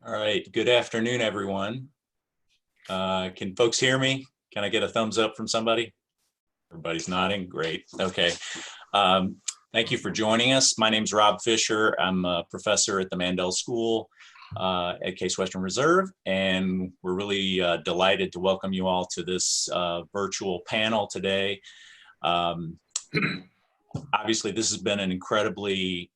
All right, good afternoon, everyone. Can folks hear me? Can I get a thumbs up from somebody? Everybody's nodding, great, okay. Thank you for joining us. My name's Rob Fischer. I'm a professor at the Mandel School at Case Western Reserve, and we're really delighted to welcome you all to this virtual panel today. Obviously, this has been an incredibly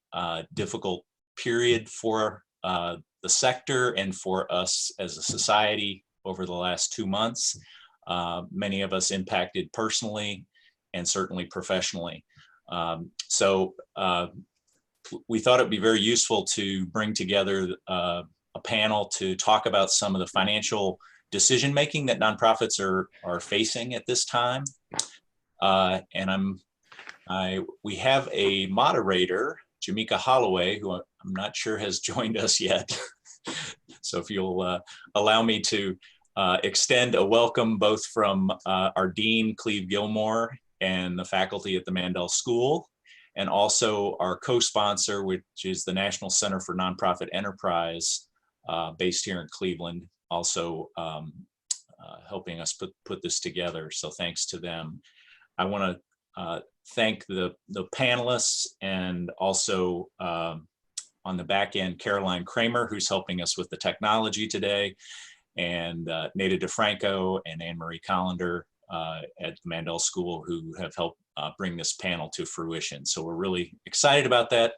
difficult period for the sector and for us as a society over the last 2 months. Many of us impacted personally and certainly professionally. So we thought it'd be very useful to bring together a panel to talk about some of the financial decision making that nonprofits are facing at this time. And we have a moderator, Jimeka Holloway, who I'm not sure has joined us yet. So if you'll allow me to extend a welcome both from our Dean, Cleve Gilmore, and the faculty at the Mandel School, and also our co-sponsor, which is the National Center for Nonprofit Enterprise, based here in Cleveland, also helping us put this together. So thanks to them. I want to thank the panelists, and also on the back end, Caroline Kramer, who's helping us with the technology today, and Nata DeFranco and Anne-Marie Collender at the Mandel School, who have helped bring this panel to fruition. So we're really excited about that.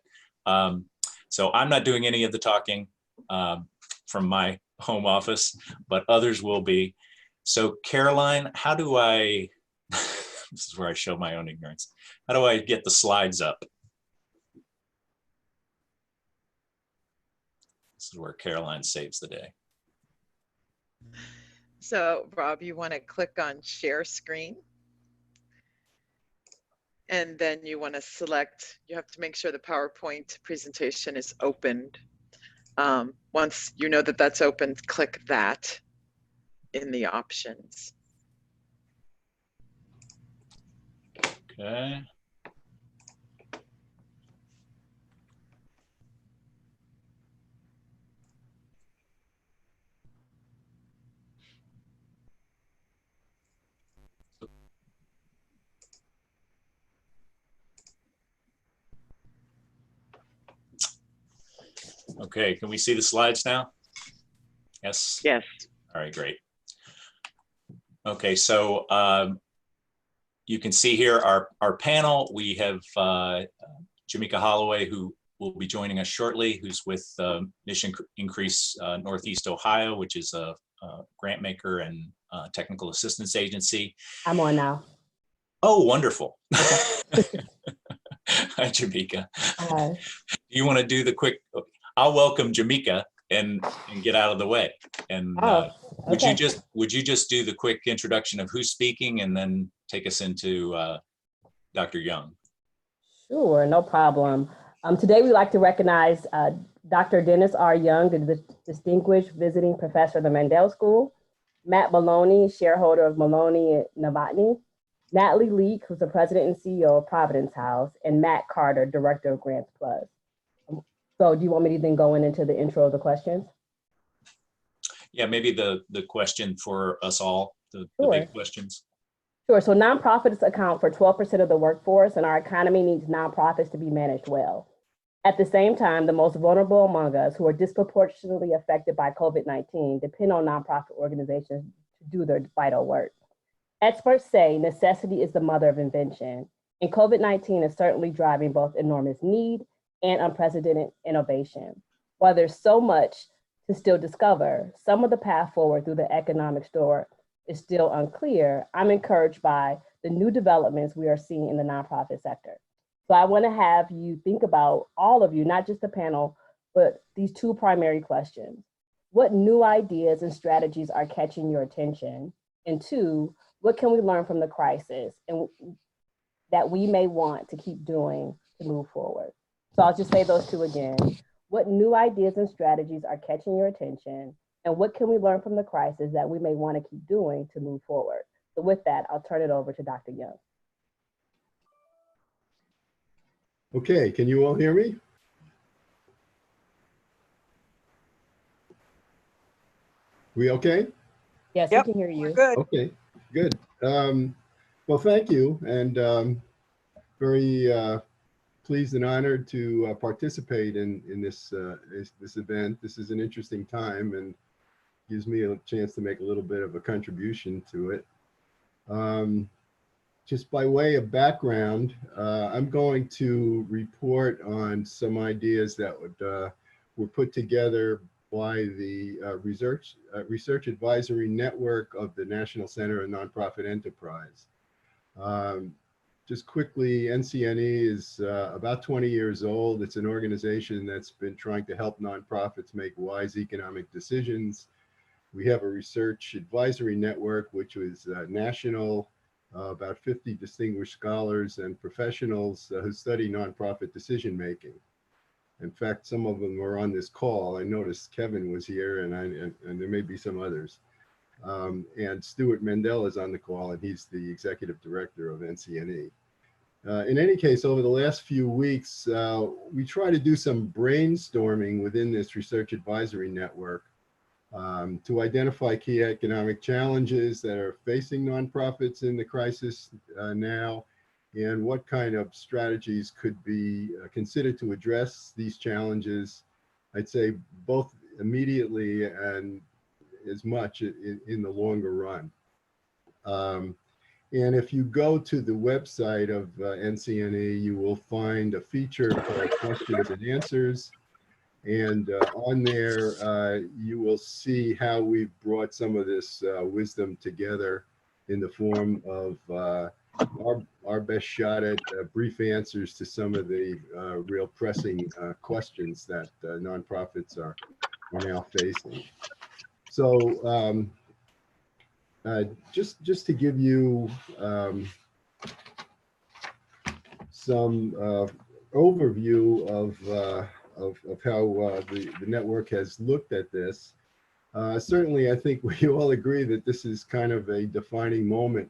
So I'm not doing any of the talking from my home office, but others will be. So Caroline, how do I, this is where I show my own ignorance. How do I get the slides up? This is where Caroline saves the day. So Rob, you want to click on share screen. And then you want to select, you have to make sure the PowerPoint presentation is opened. Once you know that that's open, click that in the options. Okay. Okay, can we see the slides now? Yes? Yes. All right, great. Okay, so you can see here our panel. We have Jimeka Holloway, who will be joining us shortly, who's with Mission Increase Northeast Ohio, which is a grant maker and technical assistance agency. I'm on now. Oh, wonderful. Hi, Jimeka. Hi. You want to do the quick, I'll welcome Jimeka and get out of the way. And would you just do the quick introduction of who's speaking and then take us into Dr. Young? Sure, no problem. Today we'd like to recognize Dr. Dennis R. Young, the Distinguished Visiting Professor of the Mandel School, Matt Maloney, shareholder of Maloney Novotny, Natalie Leek, who's the president and CEO of Providence House, and Matt Carter, director of Grants Plus. So do you want me to then go into the intro of the questions? Yeah, maybe the question for us all, the big questions. Sure, so nonprofits account for 12% of the workforce, and our economy needs nonprofits to be managed well. At the same time, the most vulnerable among us, who are disproportionately affected by COVID-19, depend on nonprofit organizations to do their vital work. Experts say necessity is the mother of invention, and COVID-19 is certainly driving both enormous need and unprecedented innovation. While there's so much to still discover, some of the path forward through the economic story is still unclear. I'm encouraged by the new developments we are seeing in the nonprofit sector. So I want to have you think about, all of you, not just the panel, but these two primary questions. What new ideas and strategies are catching your attention? And two, what can we learn from the crisis and that we may want to keep doing to move forward? So I'll just say those two again. What new ideas and strategies are catching your attention? And what can we learn from the crisis that we may want to keep doing to move forward? So with that, I'll turn it over to Dr. Young. Okay, can you all hear me? We okay? Yes, Yep, we can hear we're you. good. Okay, good. Well, thank you, and very pleased and honored to participate in this this event. This is an interesting time and gives me a chance to make a little bit of a contribution to it. Just by way of background, I'm going to report on some ideas that were put together by the Research Advisory Network of the National Center of Nonprofit Enterprise. Just quickly, NCNE is about 20 years old. It's an organization that's been trying to help nonprofits make wise economic decisions. We have a research advisory network, which was national, about 50 distinguished scholars and professionals who study nonprofit decision making. In fact, some of them were on this call. I noticed Kevin was here, and there may be some others. And Stuart Mandel is on the call, and he's the executive director of NCNE. In any case, over the last few weeks, we try to do some brainstorming within this research advisory network to identify key economic challenges that are facing nonprofits in the crisis now, and what kind of strategies could be considered to address these challenges, I'd say both immediately and as much in the longer run. And if you go to the website of NCNE, you will find a feature called Questions and Answers. And on there, you will see how we've brought some of this wisdom together in the form of our best shot at brief answers to some of the real pressing questions that nonprofits are now facing. So just to give you some overview of how the network has looked at this. Certainly, I think we all agree that this is kind of a defining moment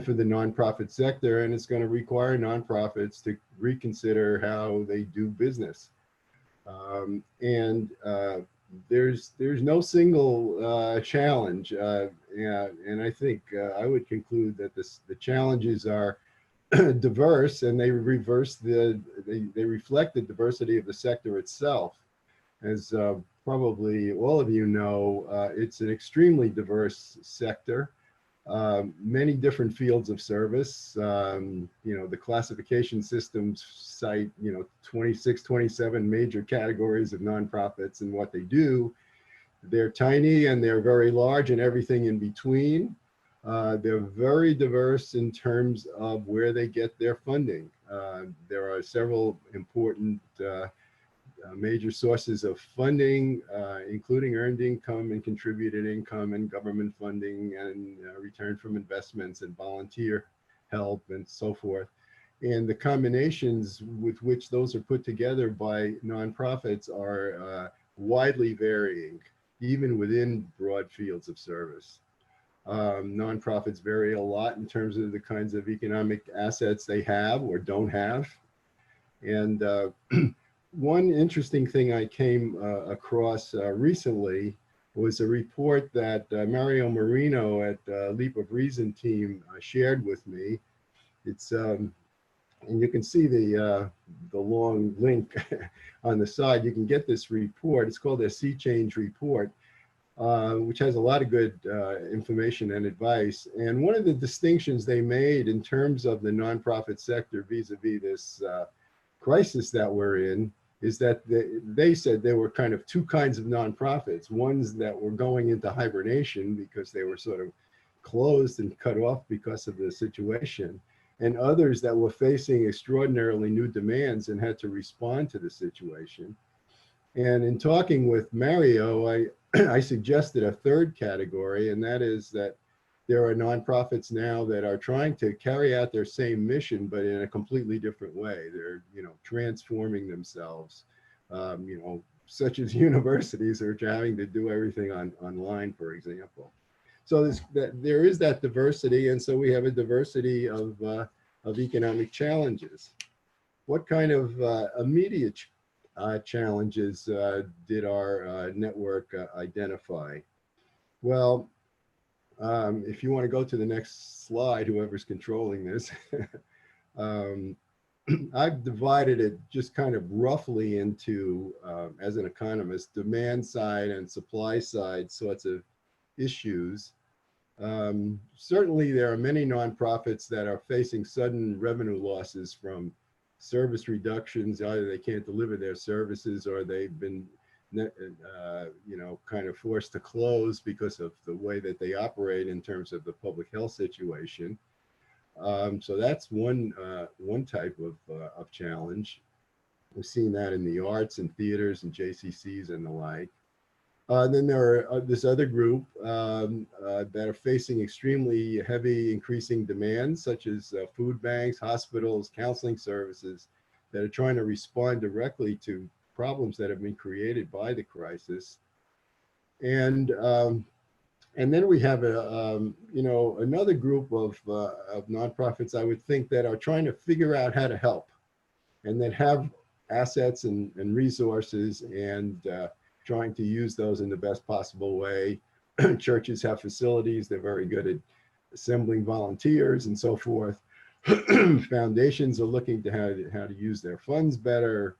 for the nonprofit sector, and it's going to require nonprofits to reconsider how they do business. There's no single challenge, and I think I would conclude that the challenges are diverse, and they reflect the diversity of the sector itself. As probably all of you know, it's an extremely diverse sector. Many different fields of service. The classification systems cite 26, 27 major categories of nonprofits and what they do. They're tiny and they're very large and everything in between. They're very diverse in terms of where they get their funding. There are several important major sources of funding, including earned income and contributed income and government funding and return from investments and volunteer help and so forth. And the combinations with which those are put together by nonprofits are widely varying, even within broad fields of service. Nonprofits vary a lot in terms of the kinds of economic assets they have or don't have. And one interesting thing I came across recently was a report that Mario Marino at Leap of Reason team shared with me. It's and you can see the long link on the side. You can get this report. It's called a Sea Change report, which has a lot of good information and advice. And one of the distinctions they made in terms of the nonprofit sector vis-a-vis this crisis that we're in is that they said there were kind of two kinds of nonprofits. Ones that were going into hibernation because they were sort of closed and cut off because of the situation, and others that were facing extraordinarily new demands and had to respond to the situation. And in talking with Mario, I suggested a third category, and that is that there are nonprofits now that are trying to carry out their same mission, but in a completely different way. They're, transforming themselves, such as universities are having to do everything online, for example. So there is that diversity, and so we have a diversity of economic challenges. What kind of immediate challenges did our network identify? Well, if you want to go to the next slide, whoever's controlling this, um, I've divided it just kind of roughly into, as an economist, demand side and supply side sorts of issues. Certainly, there are many nonprofits that are facing sudden revenue losses from service reductions. Either they can't deliver their services or they've been, kind of forced to close because of the way that they operate in terms of the public health situation. So that's one type of challenge. We've seen that in the arts and theaters and JCCs and the like. Then there are this other group that are facing extremely heavy increasing demands, such as food banks, hospitals, counseling services, that are trying to respond directly to problems that have been created by the crisis. And then we have another group of nonprofits, I would think, that are trying to figure out how to help, and that have assets and resources, and trying to use those in the best possible way. Churches have facilities; they're very good at assembling volunteers and so forth. Foundations are looking to how to use their funds better.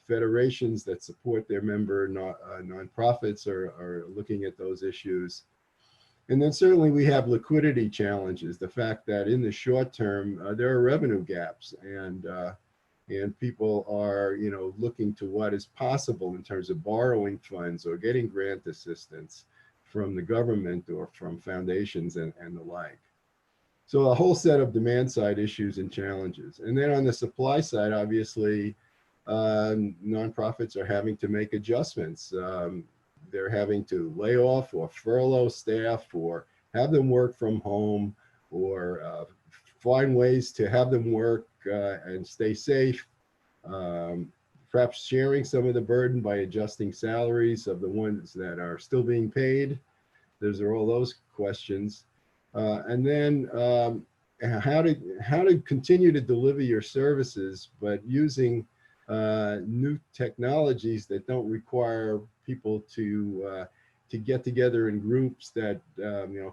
Federations that support their member nonprofits are looking at those issues. And then certainly we have liquidity challenges, the fact that in the short term, there are revenue gaps, and people are, looking to what is possible in terms of borrowing funds or getting grant assistance from the government or from foundations and the like. So a whole set of demand side issues and challenges. And then on the supply side, obviously, nonprofits are having to make adjustments. They're having to lay off or furlough staff, or have them work from home, or find ways to have them work and stay safe. Perhaps sharing some of the burden by adjusting salaries of the ones that are still being paid. Those are all those questions. And then how to continue to deliver your services, but using new technologies that don't require people to get together in groups that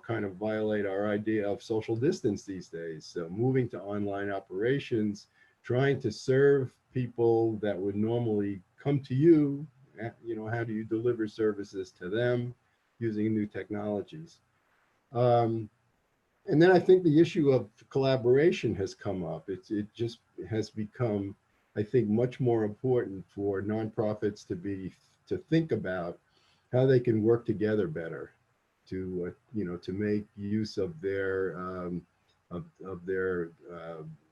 kind of violate our idea of social distance these days. So moving to online operations, trying to serve people that would normally come to you. How do you deliver services to them using new technologies? And then I think the issue of collaboration has come up. It just has become, I think, much more important for nonprofits to think about how they can work together better to make use of their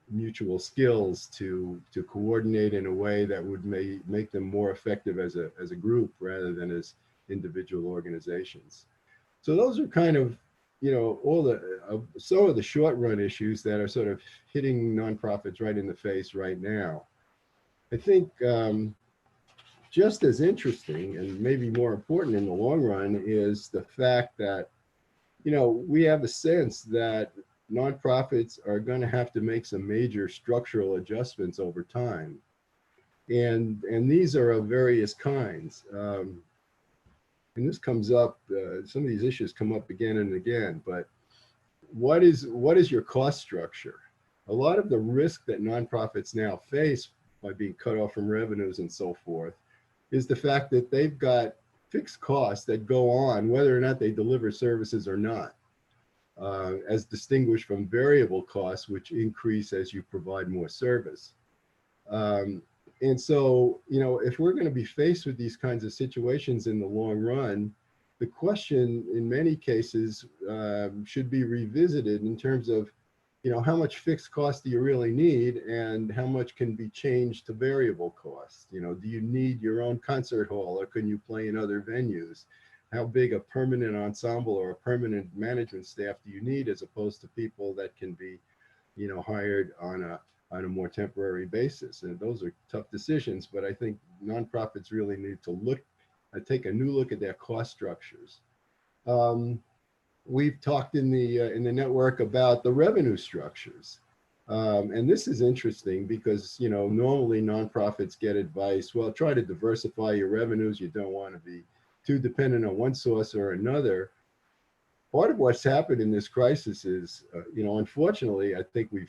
mutual skills to coordinate in a way that would make them more effective as a group rather than as individual organizations. So those are kind of some of the short run issues that are sort of hitting nonprofits right in the face right now. I think just as interesting and maybe more important in the long run is the fact that, we have a sense that nonprofits are going to have to make some major structural adjustments over time. And these are of various kinds. And this comes up, some of these issues come up again and again, but what is your cost structure? A lot of the risk that nonprofits now face by being cut off from revenues and so forth is the fact that they've got fixed costs that go on whether or not they deliver services or not, as distinguished from variable costs, which increase as you provide more service. And so, if we're going to be faced with these kinds of situations in the long run, the question in many cases should be revisited in terms of, how much fixed cost do you really need, and how much can be changed to variable costs? Do you need your own concert hall, or can you play in other venues? How big a permanent ensemble or a permanent management staff do you need, as opposed to people that can be, hired on a more temporary basis? And those are tough decisions, but I think nonprofits really need to take a new look at their cost structures. We've talked in the network about the revenue structures. And this is interesting because, normally nonprofits get advice, well, try to diversify your revenues. You don't want to be too dependent on one source or another. part of what's happened in this crisis is, unfortunately, I think we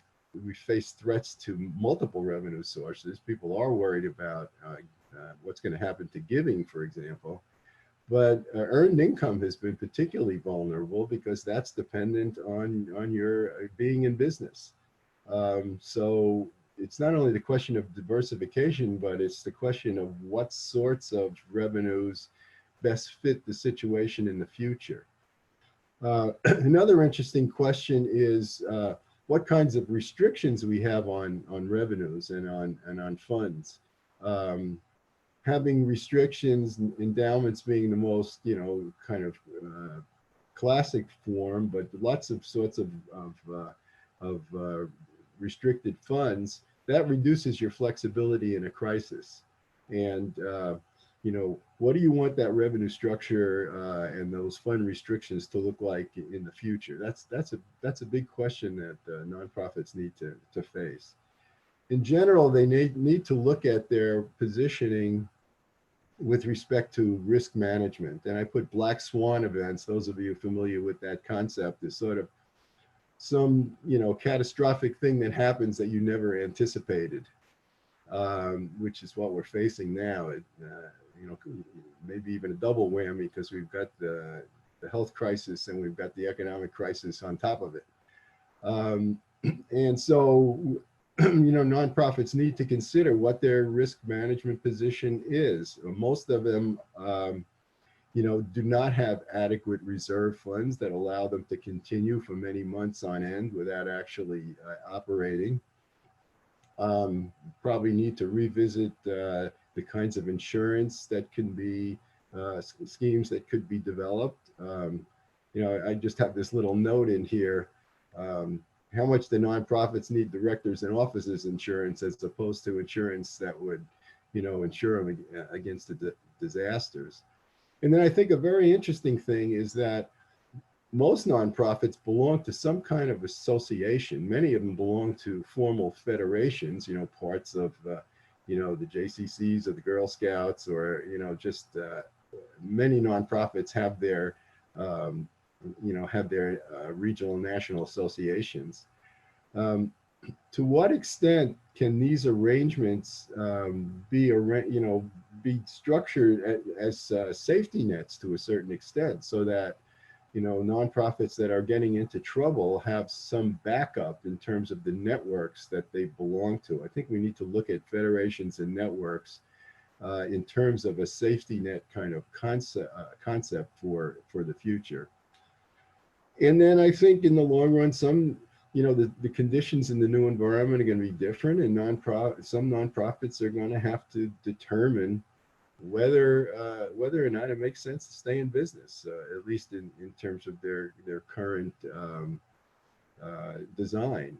face threats to multiple revenue sources. People are worried about what's going to happen to giving, for example. But earned income has been particularly vulnerable because that's dependent on your being in business. So it's not only the question of diversification, but it's the question of what sorts of revenues best fit the situation in the future. Another interesting question is what kinds of restrictions we have on revenues and on funds. Having restrictions, endowments being the most, kind of classic form, but lots of sorts of restricted funds, that reduces your flexibility in a crisis. And, what do you want that revenue structure and those fund restrictions to look like in the future? That's a big question that nonprofits need to face. In general, they need to look at their positioning with respect to risk management. And I put black swan events, those of you familiar with that concept, is sort of some, catastrophic thing that happens that you never anticipated, which is what we're facing now. Maybe even a double whammy, because we've got the health crisis and we've got the economic crisis on top of it. And so, nonprofits need to consider what their risk management position is. Most of them, do not have adequate reserve funds that allow them to continue for many months on end without actually operating. Probably need to revisit the kinds of insurance that can be, schemes that could be developed. I just have this little note in here. How much the nonprofits need directors and officers insurance as opposed to insurance that would, insure them against the disasters. And then I think a very interesting thing is that most nonprofits belong to some kind of association. Many of them belong to formal federations, parts of, the JCCs or the Girl Scouts, or, many nonprofits have their, regional and national associations. To what extent can these arrangements be structured as safety nets to a certain extent, so that nonprofits that are getting into trouble have some backup in terms of the networks that they belong to? I think we need to look at federations and networks in terms of a safety net kind of concept for the future. And then I think in the long run, some, the conditions in the new environment are going to be different, and some nonprofits are going to have to determine whether or not it makes sense to stay in business, at least in terms of their current design.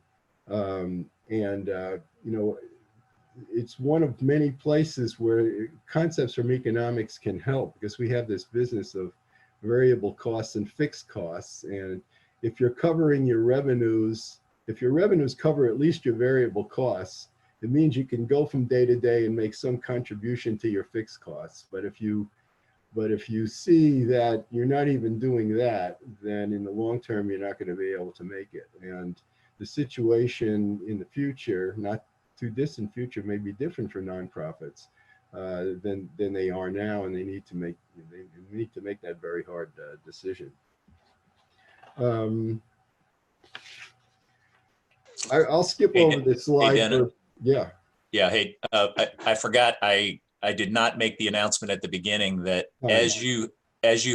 It's one of many places where concepts from economics can help, because we have this business of variable costs and fixed costs. And if you're covering your revenues, if your revenues cover at least your variable costs, it means you can go from day to day and make some contribution to your fixed costs. But if you see that you're not even doing that, then in the long term, you're not going to be able to make it. And the situation in the future, not too distant future, may be different for nonprofits than they are now, and they need to make that very hard decision. I'll skip over this slide. Hey, yeah. Yeah. Hey, I forgot. I did not make the announcement at the beginning that as you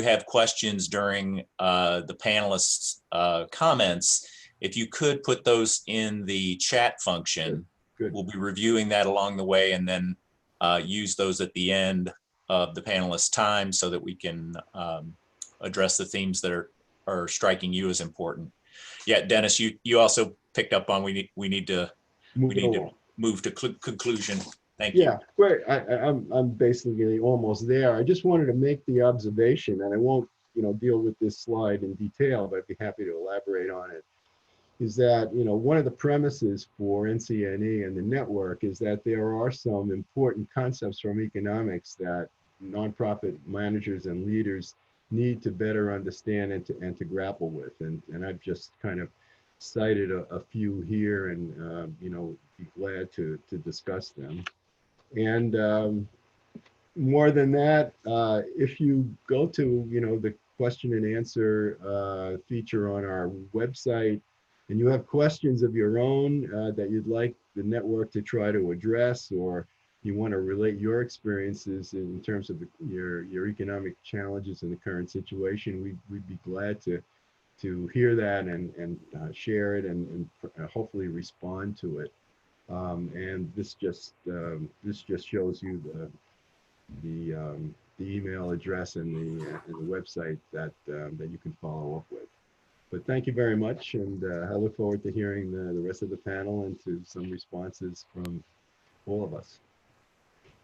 have questions during the panelists' comments, if you could put those in the chat function. Good. We'll be reviewing that along the way, and then use those at the end of the panelists' time, so that we can address the themes that are striking you as important. Yeah, Dennis, you also picked up on we need to move to conclusion. Thank you. Yeah, great. I'm basically almost there. I just wanted to make the observation, and I won't deal with this slide in detail, but I'd be happy to elaborate on it. Is that one of the premises for NCNE and the network is that there are some important concepts from economics that nonprofit managers and leaders need to better understand and to grapple with. And I've just kind of cited a few here, and you know, be glad to discuss them. And more than that, if you go to, you know, the question and answer feature on our website, and you have questions of your own that you'd like the network to try to address, or you want to relate your experiences in terms of your economic challenges in the current situation, we'd be glad to hear that and share it and hopefully respond to it. And this just shows you the email address and the website that you can follow up with. But thank you very much, and I look forward to hearing the rest of the panel and to some responses from all of us.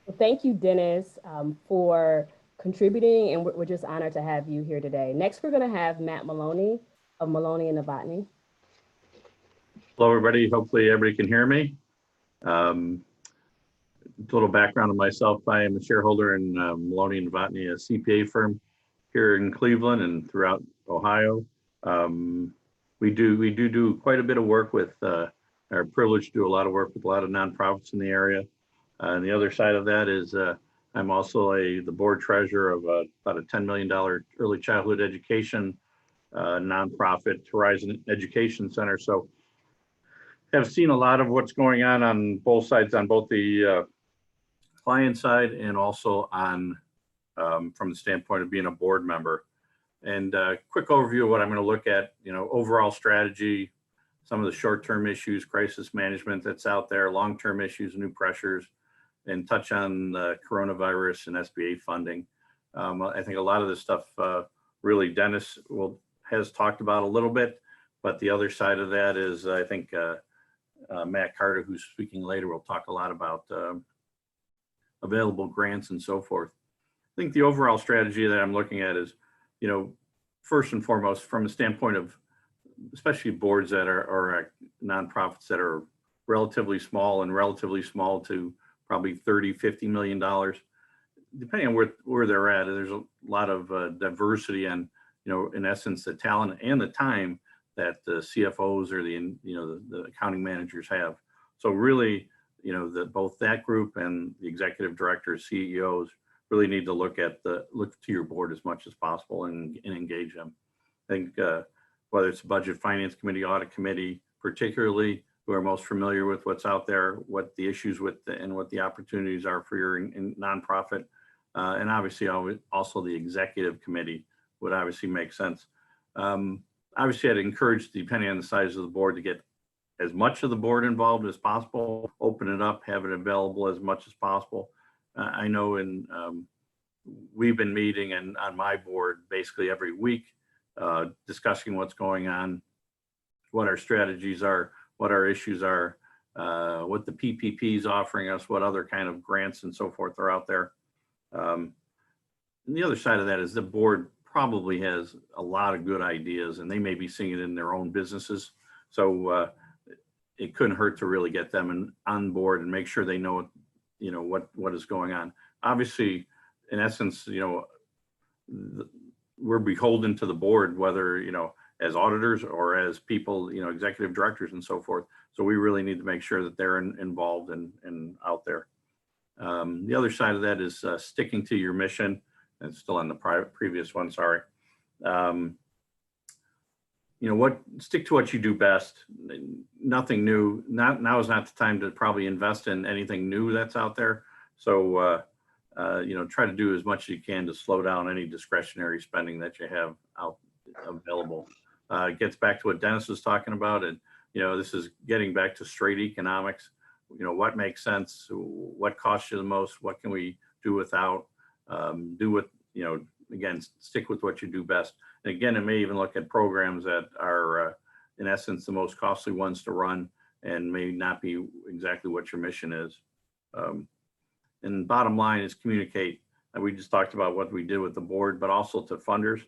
Well, thank you, Dennis, for contributing, and we're just honored to have you here today. Next, we're going to have Matt Maloney of Maloney and Novotny. Hello, everybody. Hopefully everybody can hear me. A little background on myself. I am a shareholder in Maloney and Novotny, a CPA firm here in Cleveland and throughout Ohio. We do quite a bit of work with, are privileged to do a lot of work with a lot of nonprofits in the area. And the other side of that is I'm also the board treasurer of about a $10 million early childhood education nonprofit, Horizon Education Center. So have seen a lot of what's going on both sides, on both the client side and also on from the standpoint of being a board member. And quick overview of what I'm going to look at, you know, overall strategy, some of the short-term issues, crisis management that's out there, long-term issues, new pressures, and touch on the coronavirus and SBA funding. I think a lot of this stuff really Dennis has talked about a little bit, but the other side of that is I think Matt Carter, who's speaking later, will talk a lot about available grants and so forth. I think the overall strategy that I'm looking at is, you know, first and foremost, from the standpoint of especially boards that are nonprofits that are relatively small to probably $30–50 million, depending on where they're at. There's a lot of diversity and, you know, in essence, the talent and the time that the CFOs or the accounting managers have. So really, you know, both that group and the executive directors, CEOs, really need to look to your board as much as possible and engage them. I think whether it's budget, finance committee, audit committee, particularly, who are most familiar with what's out there, what the issues and what the opportunities are for your nonprofit, and obviously also the executive committee would obviously make sense. Obviously, I'd encourage, depending on the size of the board, to get as much of the board involved as possible, open it up, have it available as much as possible. I know we've been meeting and on my board basically every week, discussing what's going on, what our strategies are, what our issues are, what the PPP is offering us, what other kind of grants and so forth are out there. And the other side of that is the board probably has a lot of good ideas, and they may be seeing it in their own businesses. So it couldn't hurt to really get them on board and make sure they know, you know, what is going on. Obviously, in essence, you know, we're beholden to the board, whether, you know, as auditors or as people, you know, executive directors and so forth. So we really need to make sure that they're involved and out there. The other side of that is sticking to your mission. It's still on the previous one, sorry. You know, stick to what you do best. Nothing new. Now is not the time to probably invest in anything new that's out there. So, you know, try to do as much as you can to slow down any discretionary spending that you have out available. It gets back to what Dennis was talking about. And, you know, this is getting back to straight economics. You know, what makes sense? What costs you the most? What can we do without? Do what, you know, again, stick with what you do best. And again, it may even look at programs that are, in essence, the most costly ones to run and may not be exactly what your mission is. And bottom line is communicate. And we just talked about what we did with the board, but also to funders.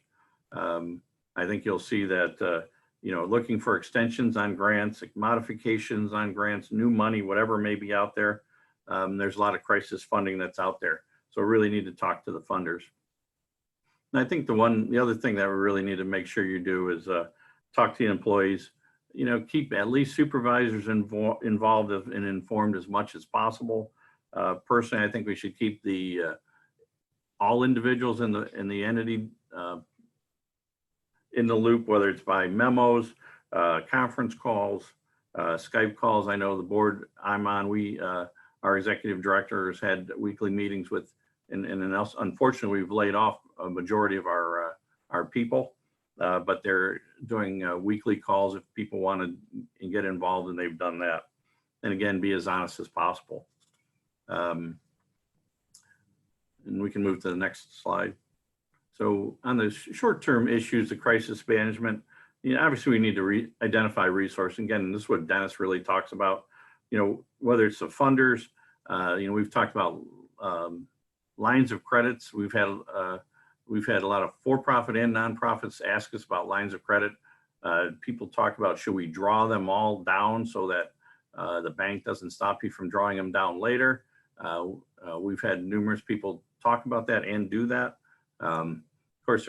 I think you'll see that, you know, looking for extensions on grants, modifications on grants, new money, whatever may be out there. There's a lot of crisis funding that's out there. So really need to talk to the funders. And I think the other thing that we really need to make sure you do is talk to the employees, keep at least supervisors involved and informed as much as possible. Personally, I think we should keep all individuals in the entity in the loop, whether it's by memos, conference calls, Skype calls. I know the board I'm on, our executive director has had weekly meetings with, and unfortunately we've laid off a majority of our people, but they're doing weekly calls if people want to get involved, and they've done that. And again, be as honest as possible. And we can move to the next slide. So on the short-term issues, the crisis management, obviously we need to identify resources. Again, this is what Dennis really talks about, whether it's the funders, we've talked about lines of credits. We've had a lot of for-profit and nonprofits ask us about lines of credit. People talk about, should we draw them all down so that the bank doesn't stop you from drawing them down later? We've had numerous people talk about that and do that. Of course,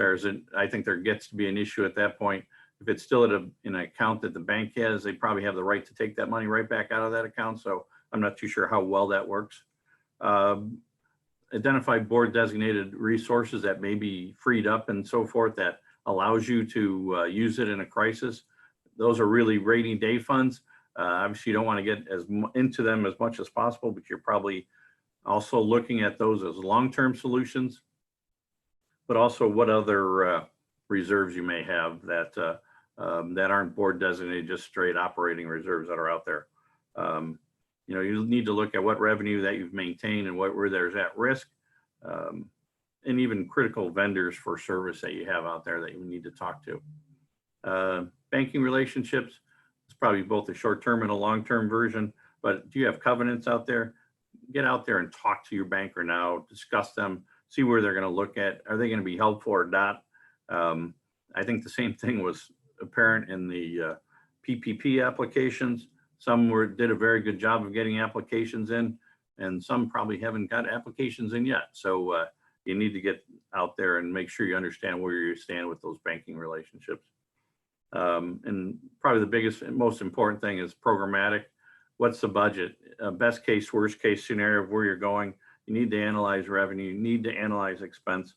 I think there gets to be an issue at that point. If it's still in an account that the bank has, they probably have the right to take that money right back out of that account. So I'm not too sure how well that works. Identify board designated resources that may be freed up and so forth that allows you to use it in a crisis. Those are really rainy day funds. Obviously you don't want to get into them as much as possible, but you're probably also looking at those as long-term solutions, but also what other reserves you may have that aren't board designated, just straight operating reserves that are out there. You need to look at what revenue that you've maintained and where there's at risk, and even critical vendors for service that you have out there that you need to talk to. Banking relationships, it's probably both a short-term and a long-term version, but do you have covenants out there? Get out there and talk to your banker now, discuss them, see where they're going to look at. Are they going to be helpful or not? I think the same thing was apparent in the PPP applications. Some did a very good job of getting applications in, and some probably haven't got applications in yet. So you need to get out there and make sure you understand where you stand with those banking relationships. And probably the biggest and most important thing is programmatic. What's the budget? Best case, worst case scenario of where you're going. You need to analyze revenue, you need to analyze expense,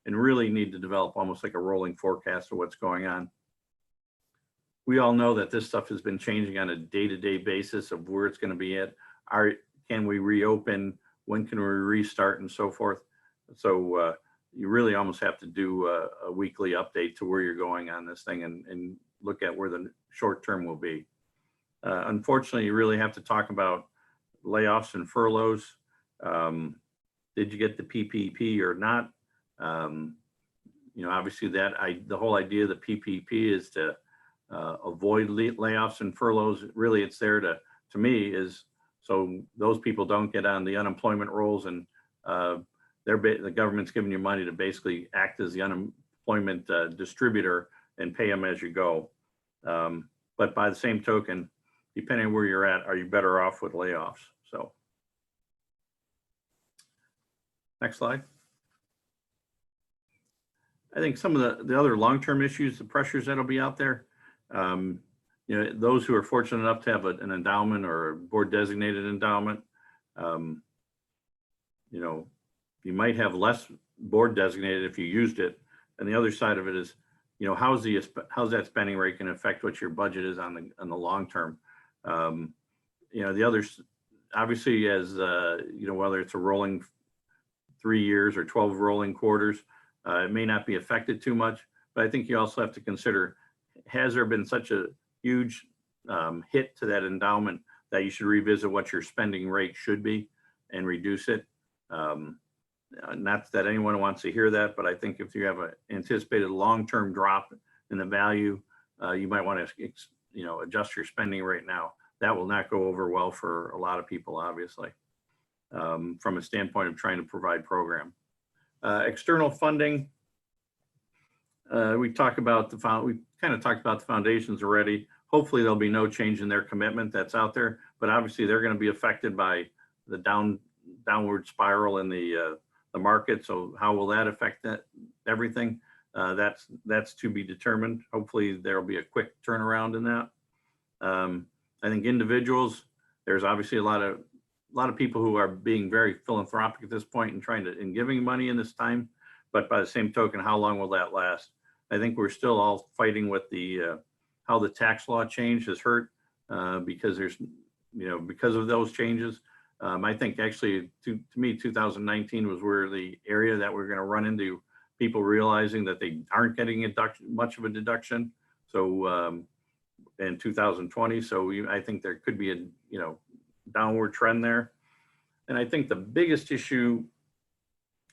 and really need to develop almost like a rolling forecast of what's going on. We all know that this stuff has been changing on a day-to-day basis of where it's going to be at. Can we reopen? When can we restart and so forth? So you really almost have to do a weekly update to where you're going on this thing and look at where the short term will be. Unfortunately, you really have to talk about layoffs and furloughs. Did you get the PPP or not? Obviously the whole idea of the PPP is to avoid layoffs and furloughs. Really, it's there to me is so those people don't get on the unemployment rolls, and the government's giving you money to basically act as the unemployment distributor and pay them as you go. But by the same token, depending on where you're at, are you better off with layoffs? So next slide. I think some of the other long-term issues, the pressures that'll be out there, those who are fortunate enough to have an endowment or a board designated endowment, you might have less board designated if you used it. And the other side of it is, how's that spending rate going to affect what your budget is on the long term? The others, obviously, as whether it's a rolling 3 years or 12 rolling quarters, it may not be affected too much. But I think you also have to consider, has there been such a huge hit to that endowment that you should revisit what your spending rate should be and reduce it? Not that anyone wants to hear that, but I think if you have an anticipated long-term drop in the value, you might want to adjust your spending rate now. That will not go over well for a lot of people, obviously, from a standpoint of trying to provide program. External funding. We kind of talked about the foundations already. Hopefully there'll be no change in their commitment that's out there, but obviously they're going to be affected by the downward spiral in the the market. So how will that affect everything? That's to be determined. Hopefully there'll be a quick turnaround in that. I think individuals, there's obviously a lot of people who are being very philanthropic at this point and giving money in this time. But by the same token, how long will that last? I think we're still all fighting with how the tax law change has hurt because because of those changes. I think actually to me, 2019 was where the area that we're going to run into people realizing that they aren't getting much of a deduction. So in 2020, so I think there could be a downward trend there. And I think the biggest issue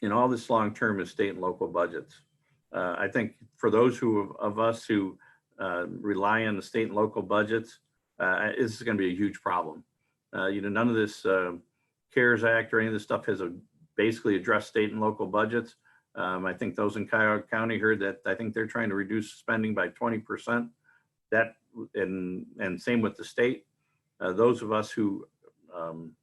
in all this long term is state and local budgets. I think for those of us who rely on the state and local budgets, this is going to be a huge problem. None of this CARES Act or any of this stuff has basically addressed state and local budgets. I think those in Cuyahoga County heard that I think they're trying to reduce spending by 20%. And same with the state. Those of us who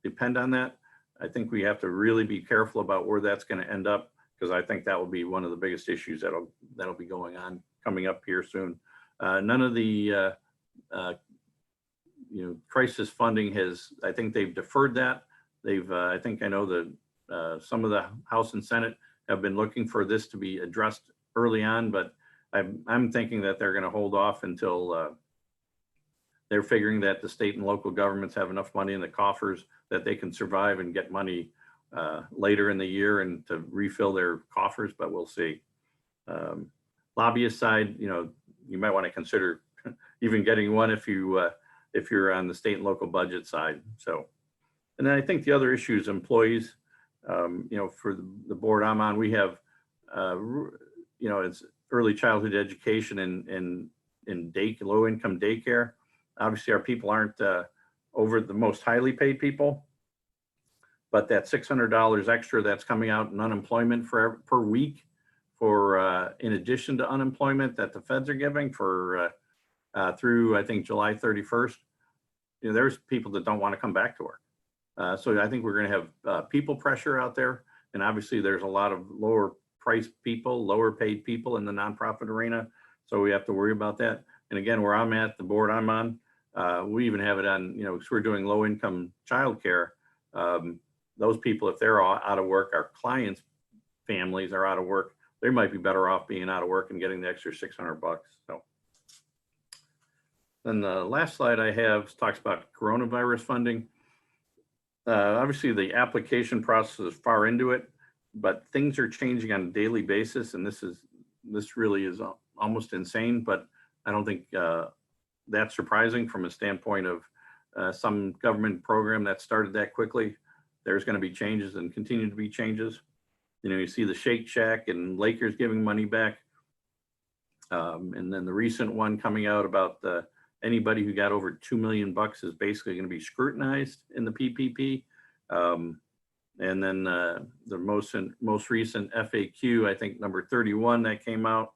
depend on that, I think we have to really be careful about where that's going to end up, because I think that will be one of the biggest issues that'll be coming up here soon. None of the crisis funding I think they've deferred that. I think I know that some of the House and Senate have been looking for this to be addressed early on, but I'm thinking that they're going to hold off until they're figuring that the state and local governments have enough money in the coffers that they can survive and get money later in the year and to refill their coffers, but we'll see. Lobbyist side, you might want to consider even getting one if you're on the state and local budget side. So, and then I think the other issue is employees. For the board I'm on, we have, it's early childhood education and low income daycare. Obviously, our people aren't over the most highly paid people, but that $600 extra that's coming out in unemployment per week in addition to unemployment that the feds are giving through I think July 31st, there's people that don't want to come back to work. So I think we're going to have people pressure out there, and obviously there's a lot of lower paid people in the nonprofit arena, so we have to worry about that. And again, where I'm at, the board I'm on, we even have it on, because we're doing low income childcare. Those people, if they're out of work, our clients' families are out of work, they might be better off being out of work and getting the extra $600. So then the last slide I have talks about coronavirus funding. Obviously the application process is far into it, but things are changing on a daily basis. And this really is almost insane, but I don't think that's surprising from a standpoint of some government program that started that quickly. There's going to be changes and continue to be changes. You see the Shake Shack and Lakers giving money back. And then the recent one coming out about anybody who got over $2 million is basically going to be scrutinized in the PPP. And then the most recent FAQ, I think number 31 that came out,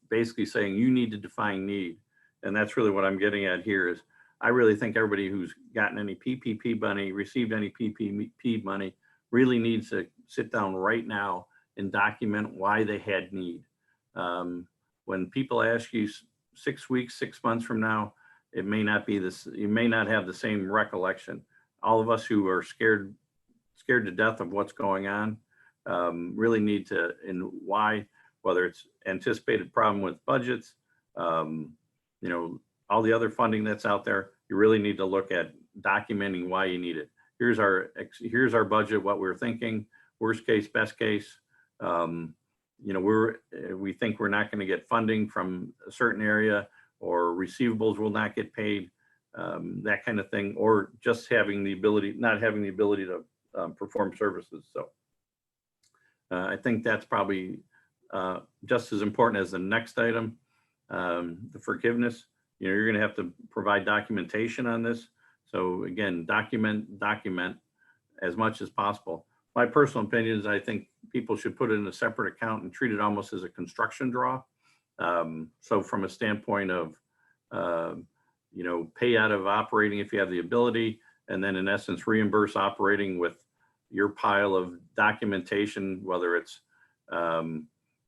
basically saying you need to define need. And that's really what I'm getting at here is I really think everybody who's gotten any PPP money, received any PPP money, really needs to sit down right now and document why they had need. When people ask you 6 weeks, 6 months from now, it may not be this, you may not have the same recollection. All of us who are scared to death of what's going on really need to, and why, whether it's anticipated problem with budgets, all the other funding that's out there, you really need to look at documenting why you need it. Here's our budget, what we're thinking, worst case, best case. We think we're not going to get funding from a certain area, or receivables will not get paid, that kind of thing, or just not having the ability to perform services. So I think that's probably just as important as the next item, the forgiveness. You're going to have to provide documentation on this. So again, document as much as possible. My personal opinion is I think people should put it in a separate account and treat it almost as a construction draw. So from a standpoint of, pay out of operating if you have the ability, and then in essence reimburse operating with your pile of documentation, whether it's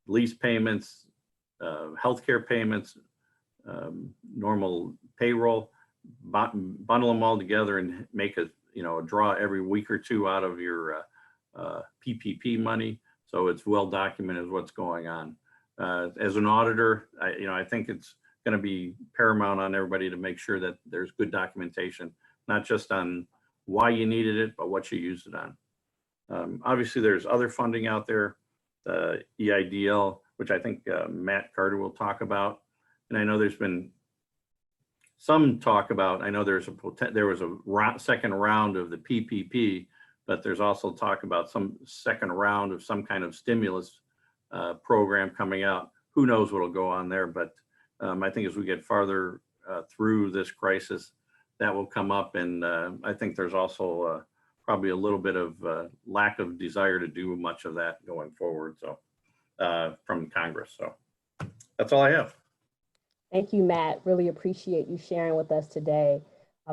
lease payments, healthcare payments, normal payroll, bundle them all together and make a draw every week or two out of your PPP money, so it's well documented what's going on. As an auditor, I think it's going to be paramount on everybody to make sure that there's good documentation, not just on why you needed it, but what you used it on. Obviously, there's other funding out there, the EIDL, which I think Matt Carter will talk about. And I know there's been some talk about, I know there was a second round of the PPP, but there's also talk about some second round of some kind of stimulus program coming out. Who knows what'll go on there, but I think as we get farther through this crisis, that will come up. And I think there's also probably a little bit of lack of desire to do much of that going forward. So from Congress. So that's all I have. Thank you, Matt. Really appreciate you sharing with us today.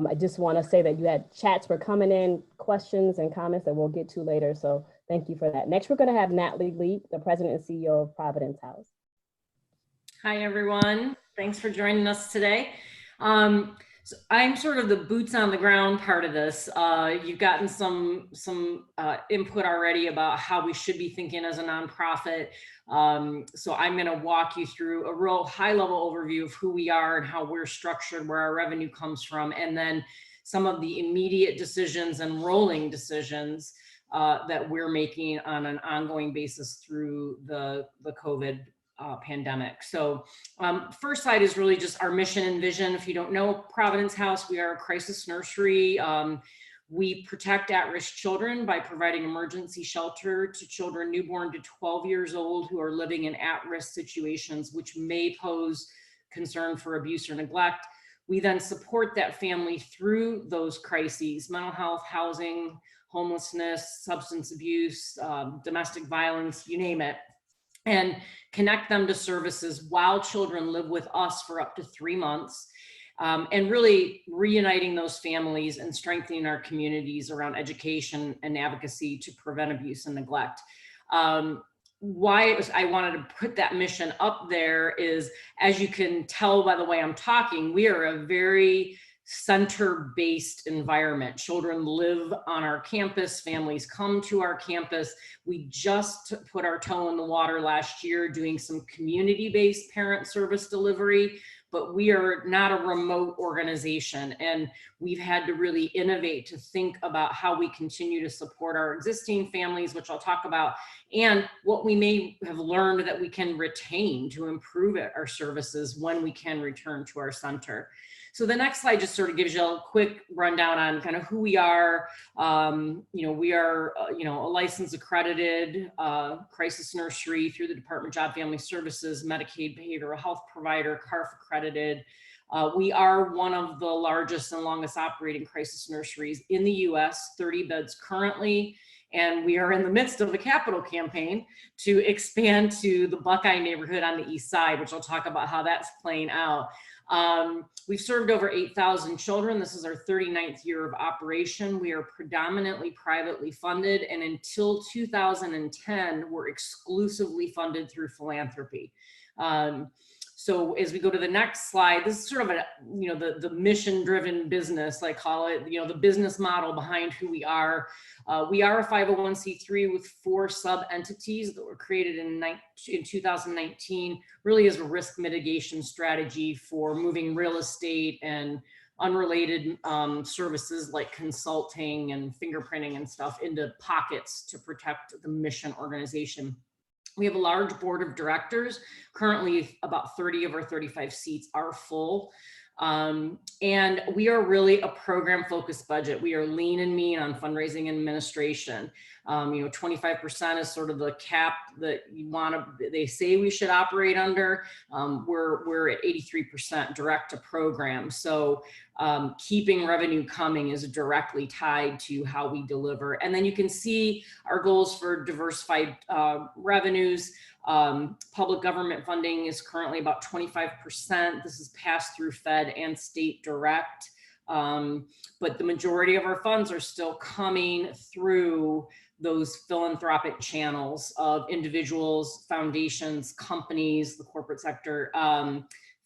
I just want to say that you had chats were coming in, questions and comments that we'll get to later. So thank you for that. Next, we're going to have Natalie Leek, the president and CEO of Providence House. Hi, everyone. Thanks for joining us today. So I'm sort of the boots on the ground part of this. You've gotten some input already about how we should be thinking as a nonprofit. So I'm going to walk you through a real high-level overview of who we are and how we're structured, where our revenue comes from, and then some of the immediate decisions and rolling decisions that we're making on an ongoing basis through the COVID pandemic. So first slide is really just our mission and vision. If you don't know Providence House, we are a crisis nursery. We protect at-risk children by providing emergency shelter to children newborn to 12 years old who are living in at-risk situations which may pose concern for abuse or neglect. We then support that family through those crises: mental health, housing, homelessness, substance abuse, domestic violence, you name it, and connect them to services while children live with us for up to 3 months. And really reuniting those families and strengthening our communities around education and advocacy to prevent abuse and neglect. Why I wanted to put that mission up there is, as you can tell by the way I'm talking, we are a very center-based environment. Children live on our campus, families come to our campus. We just put our toe in the water last year doing some community-based parent service delivery, but we are not a remote organization, and we've had to really innovate to think about how we continue to support our existing families, which I'll talk about, and what we may have learned that we can retain to improve our services when we can return to our center. So the next slide just sort of gives you a quick rundown on kind of who we are. We are, a licensed accredited crisis nursery through the Department of Job Family Services, Medicaid behavioral health provider, CARF accredited. We are one of the largest and longest operating crisis nurseries in the US, 30 beds currently. And we are in the midst of a capital campaign to expand to the Buckeye neighborhood on the east side, which I'll talk about how that's playing out. We've served over 8,000 children. This is our 39th year of operation. We are predominantly privately funded, and until 2010, we're exclusively funded through philanthropy. So as we go to the next slide, this is sort of the mission-driven business, I call it, the business model behind who we are. We are a 501c3 with 4 sub-entities that were created in 2019, really as a risk mitigation strategy for moving real estate and unrelated services like consulting and fingerprinting and stuff into pockets to protect the mission organization. We have a large board of directors. Currently, about 30 of our 35 seats are full. And we are really a program-focused budget. We are lean and mean on fundraising and administration. 25% is sort of the cap that they say we should operate under. We're at 83% direct to program. So keeping revenue coming is directly tied to how we deliver. And then you can see our goals for diversified revenues. Public government funding is currently about 25%. This is passed through Fed and state direct. But the majority of our funds are still coming through those philanthropic channels of individuals, foundations, companies, the corporate sector,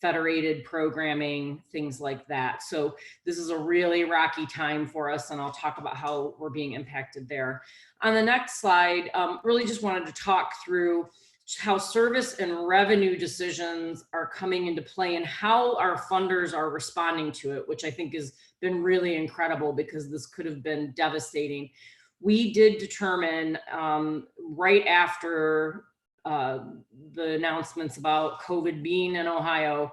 federated programming, things like that. So this is a really rocky time for us, and I'll talk about how we're being impacted there. On the next slide, really just wanted to talk through how service and revenue decisions are coming into play and how our funders are responding to it, which I think has been really incredible because this could have been devastating. We did determine right after the announcements about COVID being in Ohio,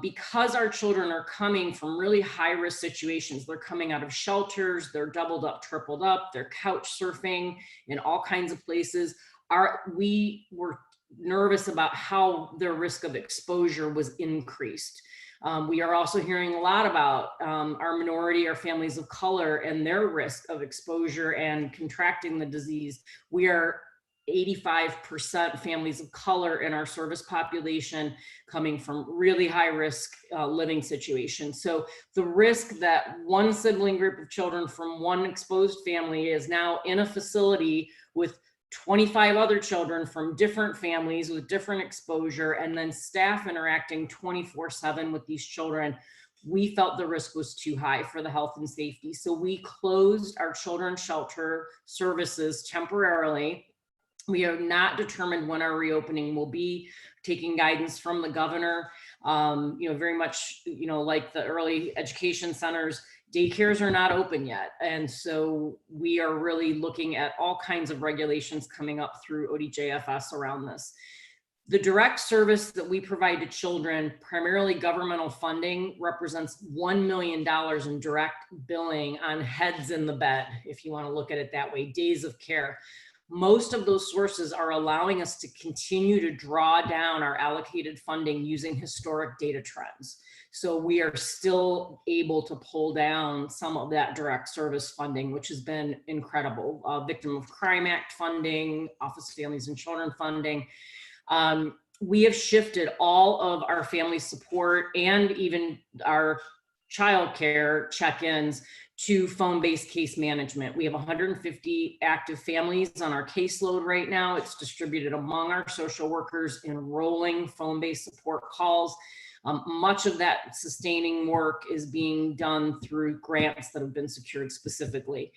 because our children are coming from really high risk situations. They're coming out of shelters, they're doubled up, tripled up, they're couch surfing in all kinds of places. We were nervous about how their risk of exposure was increased. We are also hearing a lot about our minority or families of color and their risk of exposure and contracting the disease. We are 85% families of color in our service population coming from really high risk living situations. So the risk that one sibling group of children from one exposed family is now in a facility with 25 other children from different families with different exposure, and then staff interacting 24/7 with these children, we felt the risk was too high for the health and safety. So we closed our children's shelter services temporarily. We are not determined when our reopening will be, taking guidance from the governor. Very much, like the early education centers, daycares are not open yet. And so we are really looking at all kinds of regulations coming up through ODJFS around this. The direct service that we provide to children, primarily governmental funding, represents $1 million in direct billing on heads in the bed, if you want to look at it that way, days of care. Most of those sources are allowing us to continue to draw down our allocated funding using historic data trends. So we are still able to pull down some of that direct service funding, which has been incredible. Victim of Crime Act funding, Office of Families and Children funding. We have shifted all of our family support and even our childcare check-ins to phone-based case management. We have 150 active families on our caseload right now. It's distributed among our social workers in rolling phone-based support calls. Much of that sustaining work is being done through grants that have been secured specifically.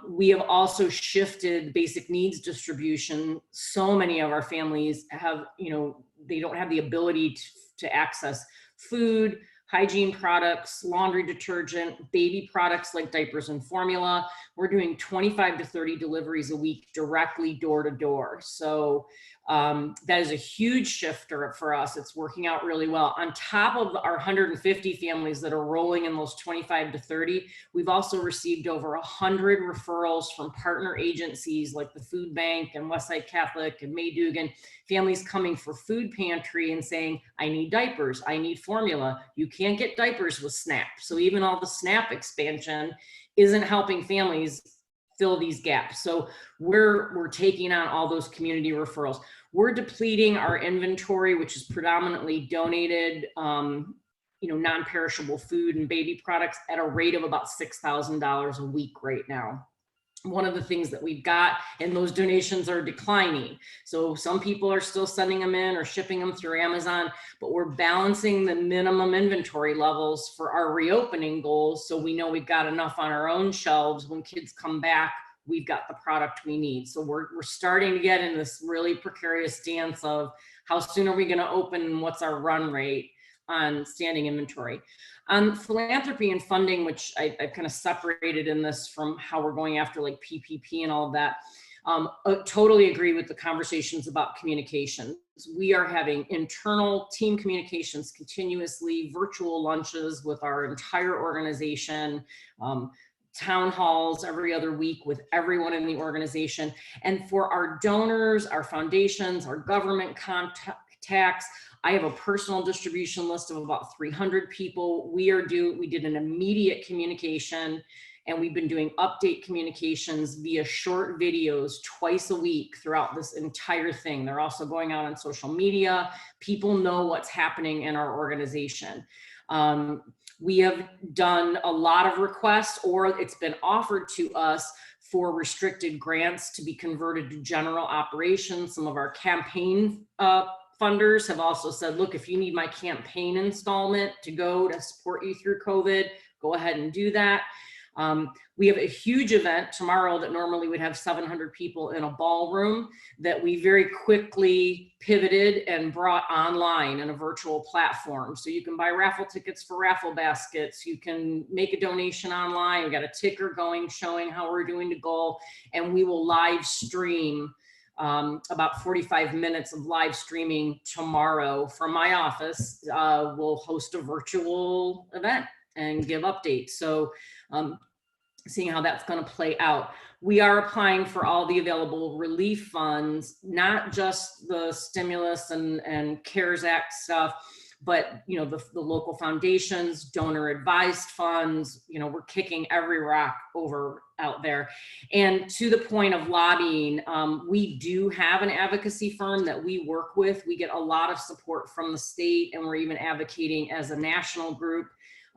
We have also shifted basic needs distribution. So many of our families have, they don't have the ability to access food, hygiene products, laundry detergent, baby products like diapers and formula. We're doing 25 to 30 deliveries a week directly door to door. So that is a huge shifter for us. It's working out really well. On top of our 150 families that are rolling in those 25 to 30, we've also received over 100 referrals from partner agencies like the Food Bank and Westside Catholic and Maydugan, families coming for food pantry and saying, I need diapers, I need formula. You can't get diapers with SNAP. So even all the SNAP expansion isn't helping families fill these gaps. So we're taking on all those community referrals. We're depleting our inventory, which is predominantly donated, non-perishable food and baby products at a rate of about $6,000 a week right now. One of the things that we've got, and those donations are declining. So some people are still sending them in or shipping them through Amazon, but we're balancing the minimum inventory levels for our reopening goals. So we know we've got enough on our own shelves when kids come back, we've got the product we need. So we're starting to get in this really precarious dance of how soon are we going to open and what's our run rate on standing inventory. On philanthropy and funding, which I kind of separated in this from how we're going after like PPP and all of that. I totally agree with the conversations about communications. We are having internal team communications continuously, virtual lunches with our entire organization, town halls every other week with everyone in the organization. And for our donors, our foundations, our government contacts, I have a personal distribution list of about 300 people. We did an immediate communication, and we've been doing update communications via short videos twice a week throughout this entire thing. They're also going out on social media. People know what's happening in our organization. We have done a lot of requests, or it's been offered to us for restricted grants to be converted to general operations. Some of our campaign funders have also said, look, if you need my campaign installment to go to support you through COVID, go ahead and do that. We have a huge event tomorrow that normally would have 700 people in a ballroom that we very quickly pivoted and brought online in a virtual platform. So you can buy raffle tickets for raffle baskets. You can make a donation online. We got a ticker going showing how we're doing to goal, and we will live stream about 45 minutes of live streaming tomorrow from my office. We'll host a virtual event and give updates. So seeing how that's going to play out. We are applying for all the available relief funds, not just the stimulus and CARES Act stuff, but you know, the local foundations, donor advised funds. You know, we're kicking every rock over out there. And to the point of lobbying, we do have an advocacy firm that we work with. We get a lot of support from the state, and we're even advocating as a national group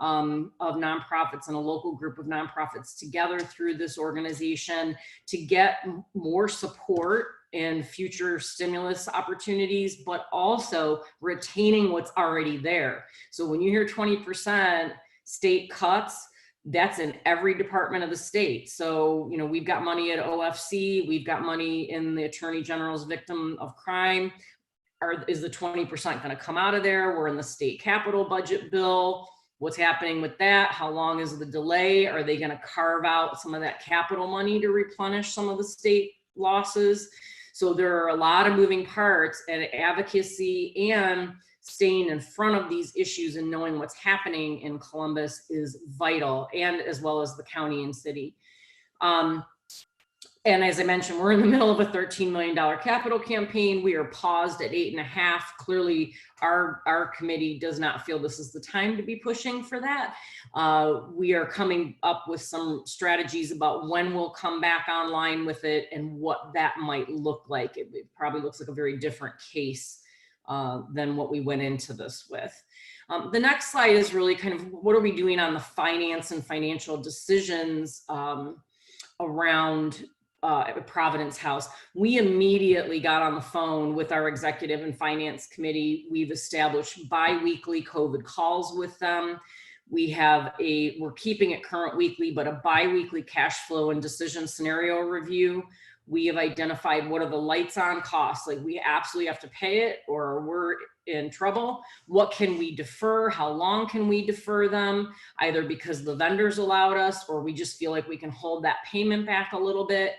of nonprofits and a local group of nonprofits together through this organization to get more support in future stimulus opportunities, but also retaining what's already there. So when you hear 20% state cuts, that's in every department of the state. So, you know, we've got money at OFC, we've got money in the Attorney General's Victim of Crime. Is the 20% going to come out of there? We're in the state capital budget bill. What's happening with that? How long is the delay? Are they going to carve out some of that capital money to replenish some of the state losses? So there are a lot of moving parts, and advocacy and staying in front of these issues and knowing what's happening in Columbus is vital, and as well as the county and city. And as I mentioned, we're in the middle of a $13 million capital campaign. We are paused at 8.5. Clearly, our committee does not feel this is the time to be pushing for that. We are coming up with some strategies about when we'll come back online with it and what that might look like. It probably looks like a very different case than what we went into this with. The next slide is really kind of what are we doing on the finance and financial decisions around Providence House. We immediately got on the phone with our executive and finance committee. We've established bi-weekly COVID calls with them. We're keeping it current weekly, but a bi-weekly cash flow and decision scenario review. We have identified what are the lights on costs, like we absolutely have to pay it or we're in trouble. What can we defer? How long can we defer them? Either because the vendors allowed us or we just feel like we can hold that payment back a little bit.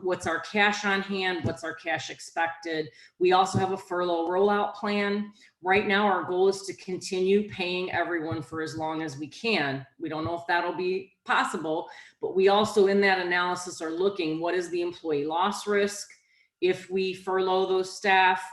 What's our cash on hand? What's our cash expected? We also have a furlough rollout plan. Right now, our goal is to continue paying everyone for as long as we can. We don't know if that'll be possible, but we also in that analysis are looking, what is the employee loss risk if we furlough those staff?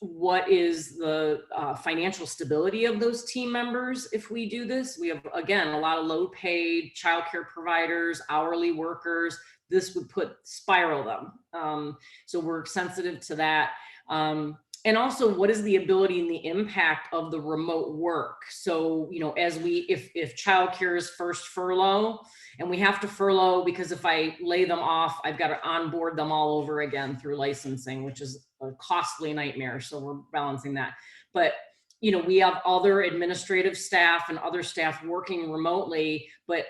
What is the financial stability of those team members if we do this? We have, again, a lot of low paid childcare providers, hourly workers. This would spiral them. So we're sensitive to that. And also, what is the ability and the impact of the remote work? So, you know, if childcare is first furlough, and we have to furlough because if I lay them off, I've got to onboard them all over again through licensing, which is a costly nightmare. So we're balancing that. But, you know, we have other administrative staff and other staff working remotely, but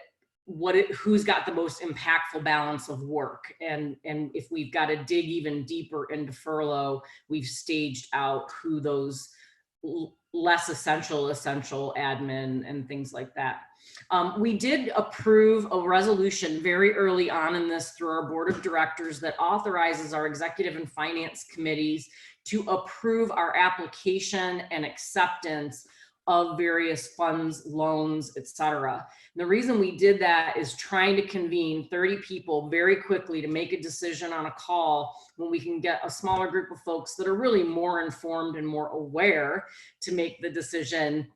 who's got the most impactful balance of work? And if we've got to dig even deeper into furlough, we've staged out who those less essential admin and things like that. We did approve a resolution very early on in this through our board of directors that authorizes our executive and finance committees to approve our application and acceptance of various funds, loans, etc. The reason we did that is trying to convene 30 people very quickly to make a decision on a call when we can get a smaller group of folks that are really more informed and more aware to make the decision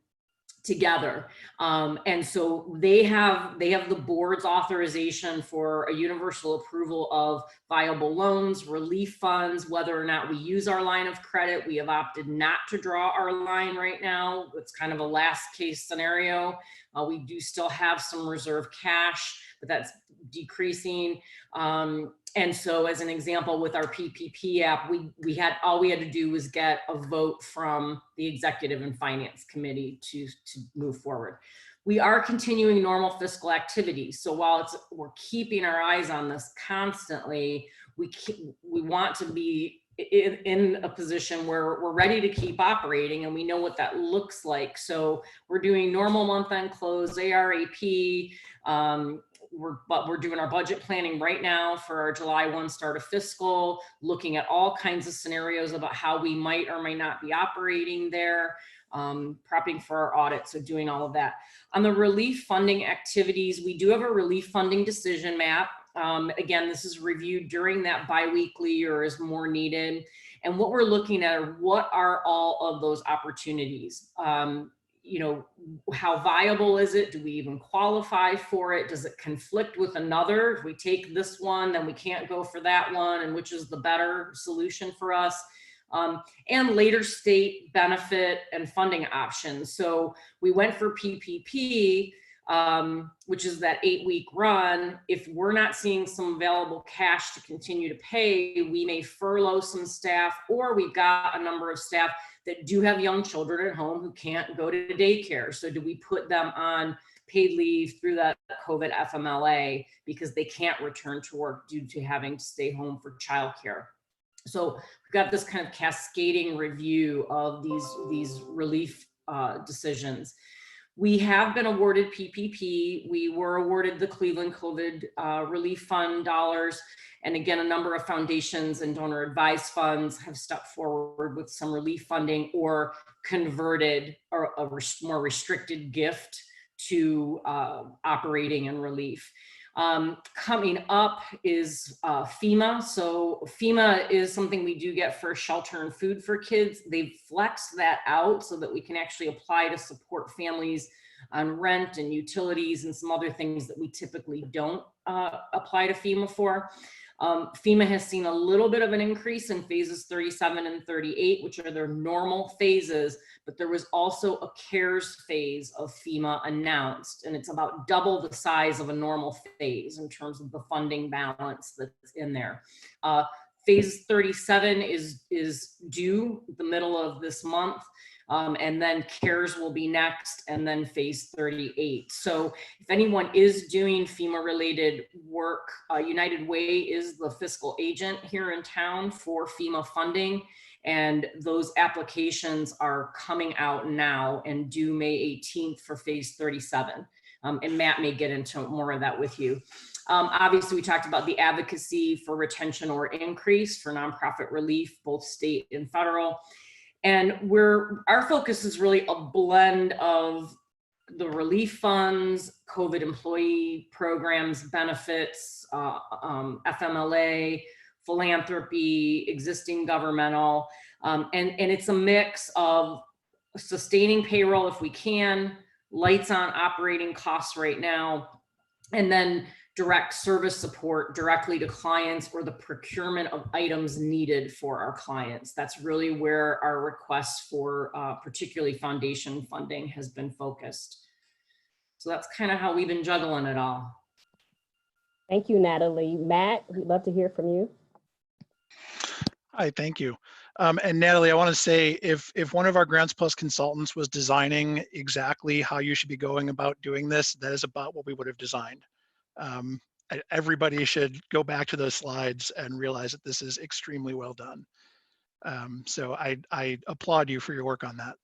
together. And so they have the board's authorization for a universal approval of viable loans, relief funds, whether or not we use our line of credit. We have opted not to draw our line right now. It's kind of a last case scenario. We do still have some reserve cash, but that's decreasing. And so as an example, with our PPP app, all we had to do was get a vote from the executive and finance committee to move forward. We are continuing normal fiscal activities. So while we're keeping our eyes on this constantly, we want to be in a position where we're ready to keep operating and we know what that looks like. So we're doing normal month-end close, ARAP, we're doing our budget planning right now for our July 1 start of fiscal, looking at all kinds of scenarios about how we might or might not be operating there, prepping for our audit, so doing all of that. On the relief funding activities, we do have a relief funding decision map. Again, this is reviewed during that biweekly or as more needed. And what we're looking at are what are all of those opportunities? You know, how viable is it? Do we even qualify for it? Does it conflict with another? If we take this one, then we can't go for that one, and which is the better solution for us? And later state benefit and funding options. So we went for PPP, which is that 8-week run. If we're not seeing some available cash to continue to pay, we may furlough some staff, or we've got a number of staff that do have young children at home who can't go to daycare. So do we put them on paid leave through that COVID FMLA because they can't return to work due to having to stay home for childcare? So we've got this kind of cascading review of these relief decisions. We have been awarded PPP. We were awarded the Cleveland COVID Relief Fund dollars. And again, a number of foundations and donor advised funds have stepped forward with some relief funding or converted a more restricted gift to operating and relief. Coming up is FEMA. So FEMA is something we do get for shelter and food for kids. They've flexed that out so that we can actually apply to support families on rent and utilities and some other things that we typically don't apply to FEMA for. FEMA has seen a little bit of an increase in phases 37 and 38, which are their normal phases, but there was also a CARES phase of FEMA announced, and it's about double the size of a normal phase in terms of the funding balance that's in there. Phase 37 is due the middle of this month. And then CARES will be next, and then phase 38. So if anyone is doing FEMA related work, United Way is the fiscal agent here in town for FEMA funding. And those applications are coming out now and due May 18th for phase 37. And Matt may get into more of that with you. Obviously, we talked about the advocacy for retention or increase for nonprofit relief, both state and federal. And our focus is really a blend of the relief funds, COVID employee programs, benefits, FMLA, philanthropy, existing governmental, and it's a mix of sustaining payroll if we can, lights on operating costs right now, and then direct service support directly to clients or the procurement of items needed for our clients. That's really where our requests for particularly foundation funding has been focused. So that's kind of how we've been juggling it all. Thank you, Natalie. Matt, we'd love to hear from you. Hi, thank you. And Natalie, I want to say if one of our Grants Plus consultants was designing exactly how you should be going about doing this, that is about what we would have designed. Everybody should go back to those slides and realize that this is extremely well done. So I applaud you for your work on that.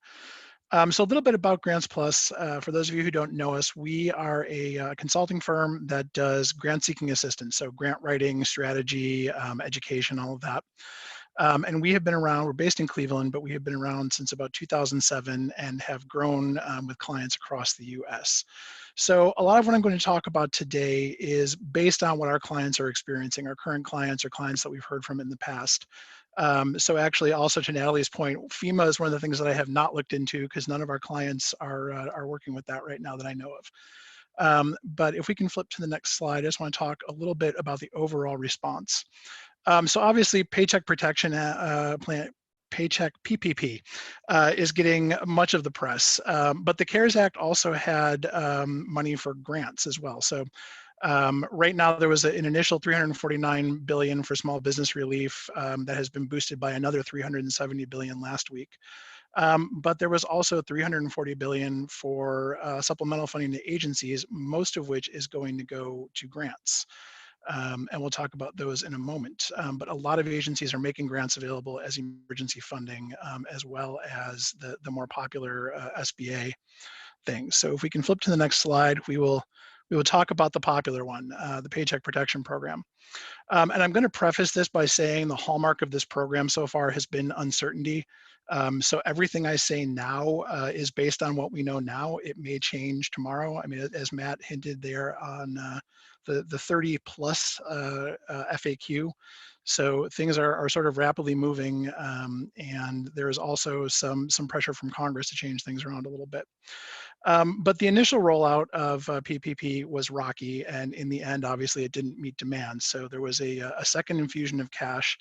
So a little bit about Grants Plus. For those of you who don't know us, we are a consulting firm that does grant seeking assistance. So grant writing, strategy, education, all of that. And we have been around, we're based in Cleveland, but we have been around since about 2007 and have grown with clients across the US. So a lot of what I'm going to talk about today is based on what our clients are experiencing, our current clients or clients that we've heard from in the past. So actually, also to Natalie's point, FEMA is one of the things that I have not looked into because none of our clients are working with that right now that I know of. But if we can flip to the next slide, I just want to talk a little bit about the overall response. So obviously, Paycheck Protection Plan, Paycheck PPP, is getting much of the press, but the CARES Act also had money for grants as well. So right now, there was an initial $349 billion for small business relief that has been boosted by another $370 billion last week. But there was also $340 billion for supplemental funding to agencies, most of which is going to go to grants. And we'll talk about those in a moment. But a lot of agencies are making grants available as emergency funding, as well as the more popular SBA things. So if we can flip to the next slide, we will talk about the popular one, the Paycheck Protection Program. And I'm going to preface this by saying the hallmark of this program so far has been uncertainty. So everything I say now is based on what we know now. It may change tomorrow. I mean, as Matt hinted there on the 30 plus FAQ. So things are sort of rapidly moving, and there is also some pressure from Congress to change things around a little bit. But the initial rollout of PPP was rocky, and in the end, obviously, it didn't meet demand. So there was a second infusion of cash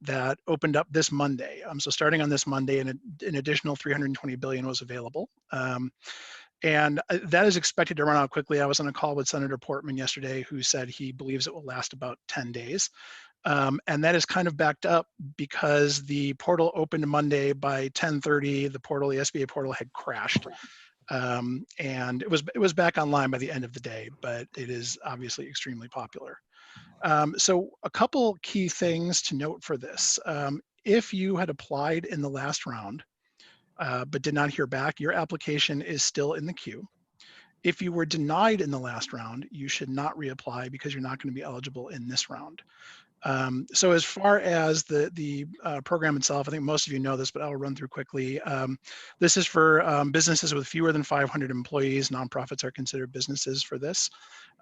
that opened up this Monday. So starting on this Monday, an additional $320 billion was available. And that is expected to run out quickly. I was on a call with Senator Portman yesterday, who said he believes it will last about 10 days. And that is kind of backed up because the portal opened Monday by 10:30. The SBA portal had crashed. And it was back online by the end of the day, but it is obviously extremely popular. So a couple key things to note for this. If you had applied in the last round, but did not hear back, your application is still in the queue. If you were denied in the last round, you should not reapply because you're not going to be eligible in this round. So as far as the program itself, I think most of you know this, but I'll run through quickly. This is for businesses with fewer than 500 employees. Nonprofits are considered businesses for this.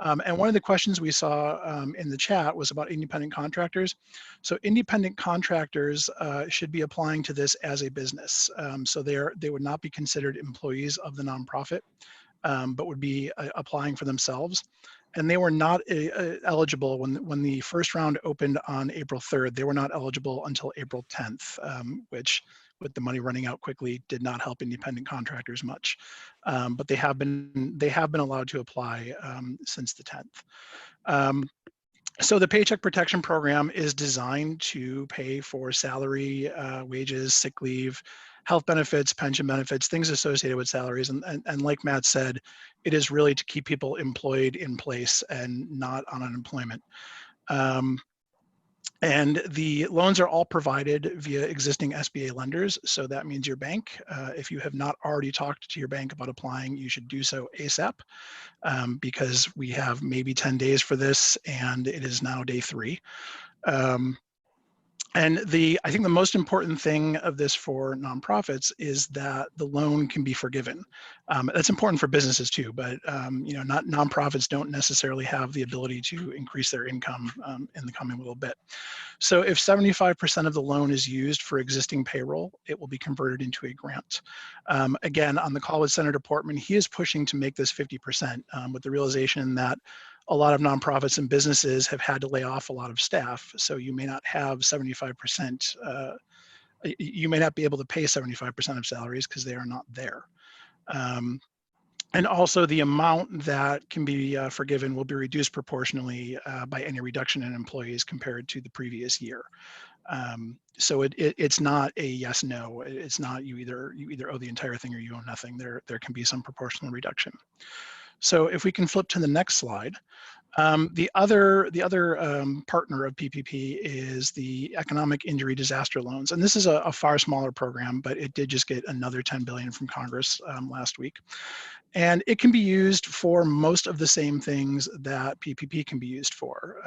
And one of the questions we saw in the chat was about independent contractors. So independent contractors should be applying to this as a business. So they would not be considered employees of the nonprofit, but would be applying for themselves. And they were not eligible when the first round opened on April 3rd. They were not eligible until April 10th, which, with the money running out quickly, did not help independent contractors much. But they have been allowed to apply since the 10th. So the Paycheck Protection Program is designed to pay for salary, wages, sick leave, health benefits, pension benefits, things associated with salaries. And like Matt said, it is really to keep people employed in place and not on unemployment. And the loans are all provided via existing SBA lenders. So that means your bank, if you have not already talked to your bank about applying, you should do so ASAP, because we have maybe 10 days for this and it is now day 3. And I think the most important thing of this for nonprofits is that the loan can be forgiven. That's important for businesses too, but not nonprofits don't necessarily have the ability to increase their income in the coming little bit. So if 75% of the loan is used for existing payroll, it will be converted into a grant. Again, on the call with Senator Portman, he is pushing to make this 50% with the realization that a lot of nonprofits and businesses have had to lay off a lot of staff. So you may not have 75%, you may not be able to pay 75% of salaries because they are not there. And also the amount that can be forgiven will be reduced proportionally by any reduction in employees compared to the previous year. So it's not a yes, no. It's not you either owe the entire thing or you owe nothing. There can be some proportional reduction. So if we can flip to the next slide, the other partner of PPP is the Economic Injury Disaster Loans. And this is a far smaller program, but it did just get another $10 billion from Congress last week. And it can be used for most of the same things that PPP can be used for.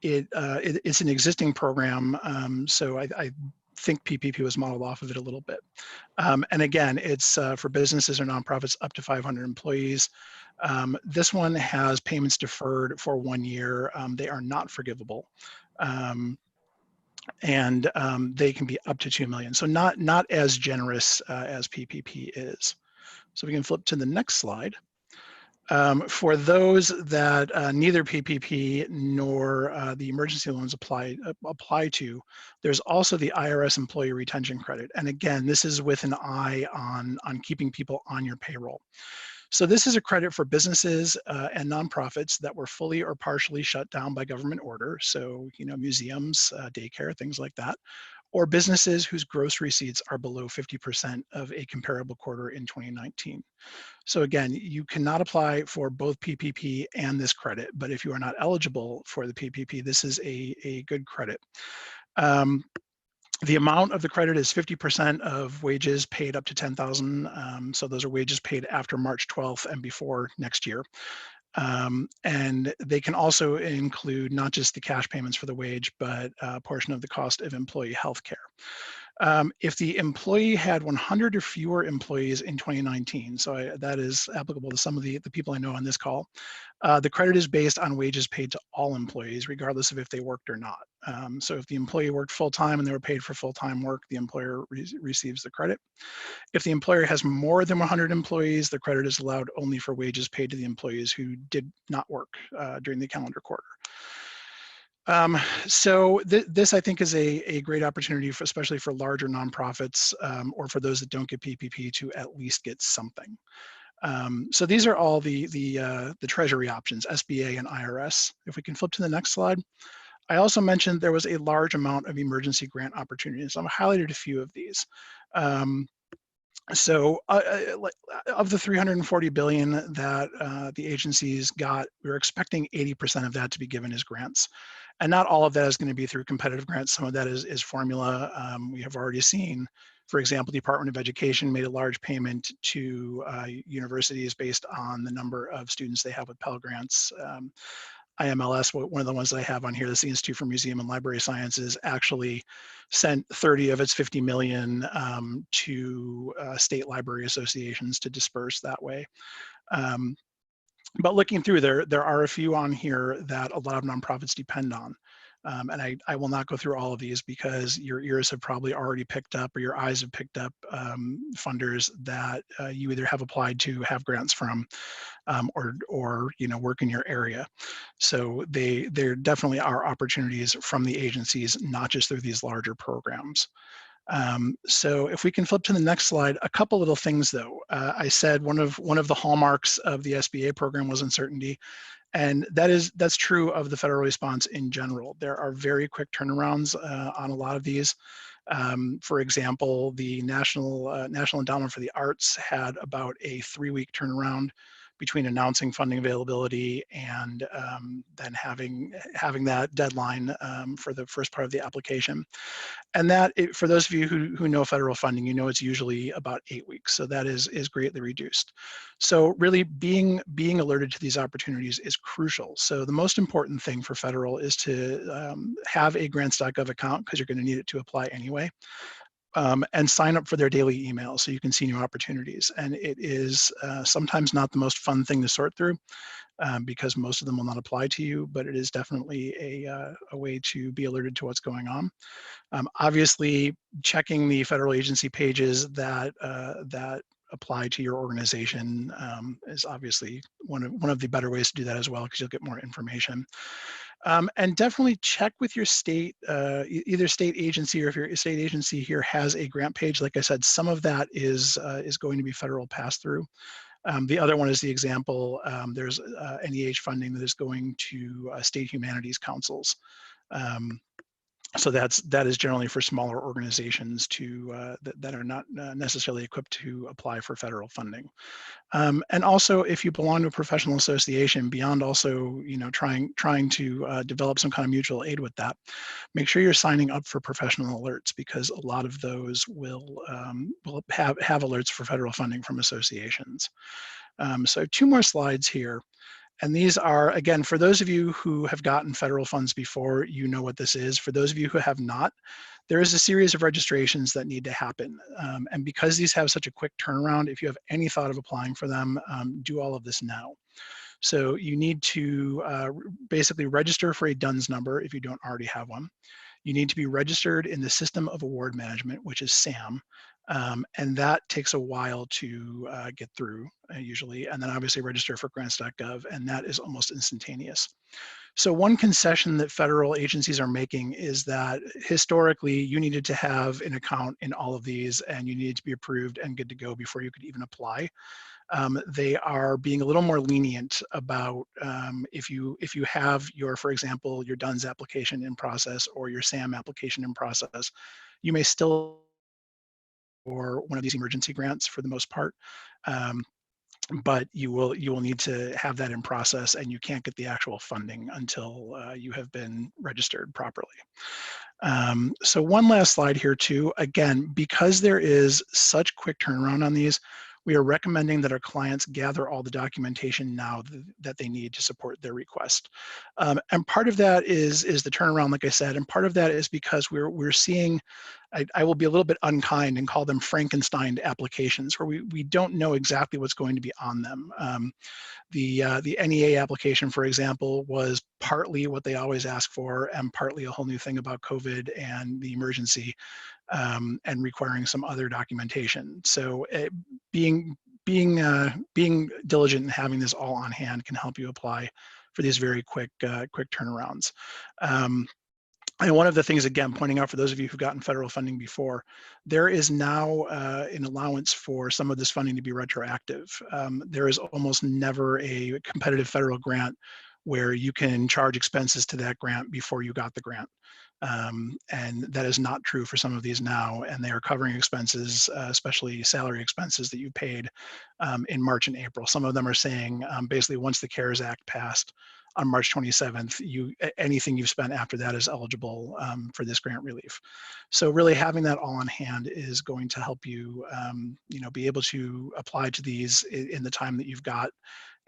It's an existing program, so I think PPP was modeled off of it a little bit. And again, it's for businesses or nonprofits up to 500 employees. This one has payments deferred for 1 year. They are not forgivable. and they can be up to 2 million. So not as generous as PPP is. So we can flip to the next slide. For those that neither PPP nor the emergency loans apply to, there's also the IRS employee retention credit. And again, this is with an eye on keeping people on your payroll. So this is a credit for businesses and nonprofits that were fully or partially shut down by government order. So, museums, daycare, things like that, or businesses whose gross receipts are below 50% of a comparable quarter in 2019. So again, you cannot apply for both PPP and this credit, but if you are not eligible for the PPP, this is a good credit. The amount of the credit is 50% of wages paid up to $10,000. So those are wages paid after March 12th and before next year. And they can also include not just the cash payments for the wage, but a portion of the cost of employee health care. If the employee had 100 or fewer employees in 2019, so that is applicable to some of the people I know on this call, the credit is based on wages paid to all employees, regardless of if they worked or not. So if the employee worked full-time and they were paid for full-time work, the employer receives the credit. If the employer has more than 100 employees, the credit is allowed only for wages paid to the employees who did not work during the calendar quarter. So this I think is a great opportunity, especially for larger nonprofits or for those that don't get PPP to at least get something. So these are all the Treasury options, SBA and IRS. If we can flip to the next slide. I also mentioned there was a large amount of emergency grant opportunities. I've highlighted a few of these. So of the $340 billion that the agencies got, we were expecting 80% of that to be given as grants. And not all of that is going to be through competitive grants. Some of that is formula. We have already seen, for example, the Department of Education made a large payment to universities based on the number of students they have with Pell Grants. IMLS, one of the ones that I have on here, the Institute for Museum and Library Sciences, actually sent 30 of its 50 million to state library associations to disperse that way. But looking through there are a few on here that a lot of nonprofits depend on. And I will not go through all of these because your ears have probably already picked up or your eyes have picked up funders that you either have applied to, have grants from, or work in your area. So there definitely are opportunities from the agencies, not just through these larger programs. So if we can flip to the next slide, a couple little things though. I said one of the hallmarks of the SBA program was uncertainty. And that's true of the federal response in general. There are very quick turnarounds on a lot of these. For example, the National Endowment for the Arts had about a 3-week turnaround between announcing funding availability and then having that deadline for the first part of the application. And that, for those of you who know federal funding, it's usually about 8 weeks. So that is greatly reduced. So really being alerted to these opportunities is crucial. So the most important thing for federal is to have a grants.gov account because you're going to need it to apply anyway. And sign up for their daily emails so you can see new opportunities. And it is sometimes not the most fun thing to sort through because most of them will not apply to you, but it is definitely a way to be alerted to what's going on. Obviously, checking the federal agency pages that apply to your organization is obviously one of the better ways to do that as well because you'll get more information. And definitely check with your state, either state agency or if your state agency here has a grant page. Like I said, some of that is going to be federal pass-through. The other one is the example, there's NEH funding that is going to state humanities councils. So that is generally for smaller organizations that are not necessarily equipped to apply for federal funding. And also, if you belong to a professional association, beyond also trying to develop some kind of mutual aid with that, make sure you're signing up for professional alerts because a lot of those will have alerts for federal funding from associations. So 2 more slides here. And these are, again, for those of you who have gotten federal funds before, you know what this is. For those of you who have not, there is a series of registrations that need to happen. And because these have such a quick turnaround, if you have any thought of applying for them, do all of this now. So you need to basically register for a DUNS number if you don't already have one. You need to be registered in the System of Award Management, which is SAM. And that takes a while to get through usually. And then obviously register for grants.gov, and that is almost instantaneous. So one concession that federal agencies are making is that historically you needed to have an account in all of these, and you needed to be approved and good to go before you could even apply. They are being a little more lenient about if you have your, for example, your DUNS application in process or your SAM application in process, you may still or one of these emergency grants for the most part. But you will need to have that in process, and you can't get the actual funding until you have been registered properly. So one last slide here too. Again, because there is such quick turnaround on these, we are recommending that our clients gather all the documentation now that they need to support their request. And part of that is the turnaround, like I said, and part of that is because we're seeing, I will be a little bit unkind and call them Frankenstein applications, where we don't know exactly what's going to be on them. The NEA application, for example, was partly what they always ask for and partly a whole new thing about COVID and the emergency, and requiring some other documentation. So being diligent and having this all on hand can help you apply for these very quick turnarounds. And one of the things, again, pointing out for those of you who've gotten federal funding before, there is now an allowance for some of this funding to be retroactive. There is almost never a competitive federal grant where you can charge expenses to that grant before you got the grant. And that is not true for some of these now, and they are covering expenses, especially salary expenses that you paid in March and April. Some of them are saying basically once the CARES Act passed on March 27th, anything you've spent after that is eligible for this grant relief. So really having that all on hand is going to help you, be able to apply to these in the time that you've got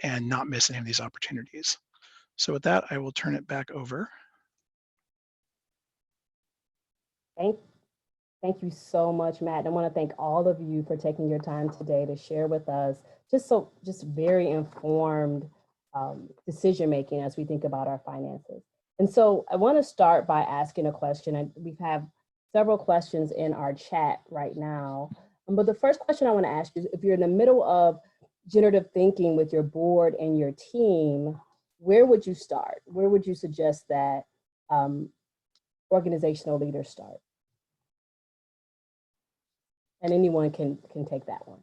and not miss any of these opportunities. So with that, I will turn it back over. Thank you so much, Matt. And I want to thank all of you for taking your time today to share with us just very informed decision-making as we think about our finances. And so I want to start by asking a question. And we have several questions in our chat right now. But the first question I want to ask you is, if you're in the middle of generative thinking with your board and your team, where would you start? Where would you suggest that organizational leaders start? And anyone can take that one.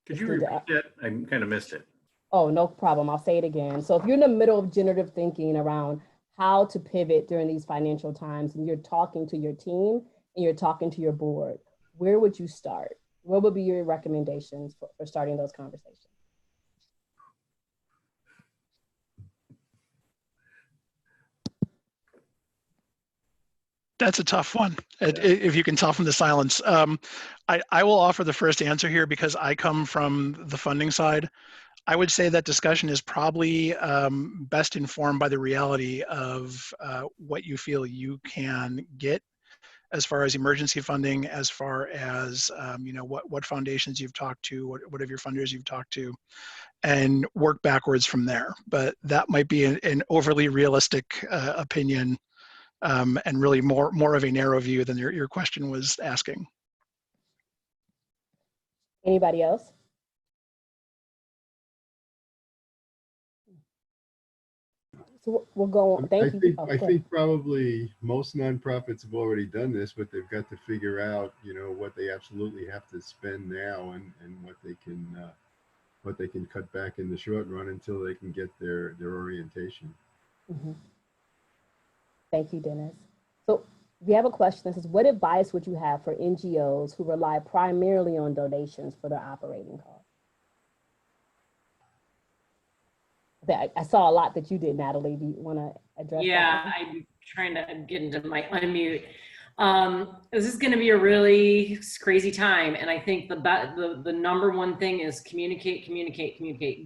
Could you repeat that? I kind of missed it. Oh, no problem. I'll say it again. So if you're in the middle of generative thinking around how to pivot during these financial times, and you're talking to your team and you're talking to your board, where would you start? What would be your recommendations for starting those conversations? That's a tough one, if you can tell from the silence. I will offer the first answer here because I come from the funding side. I would say that discussion is probably best informed by the reality of what you feel you can get as far as emergency funding, as far as what foundations you've talked to, what of your funders you've talked to, and work backwards from there. But that might be an overly realistic opinion, and really more of a narrow view than your question was asking. Anybody else? So we'll go on. Thank you. I think probably most nonprofits have already done this, but they've got to figure out, what they absolutely have to spend now and what they can cut back in the short run until they can get their orientation. Mm-hmm. Thank you, Dennis. So we have a question that says, what advice would you have for NGOs who rely primarily on donations for their operating costs? I saw a lot that you did, Natalie. Do you want to address that? Yeah, I'm trying to get into my unmute. This is going to be a really crazy time. And I think the number one thing is communicate.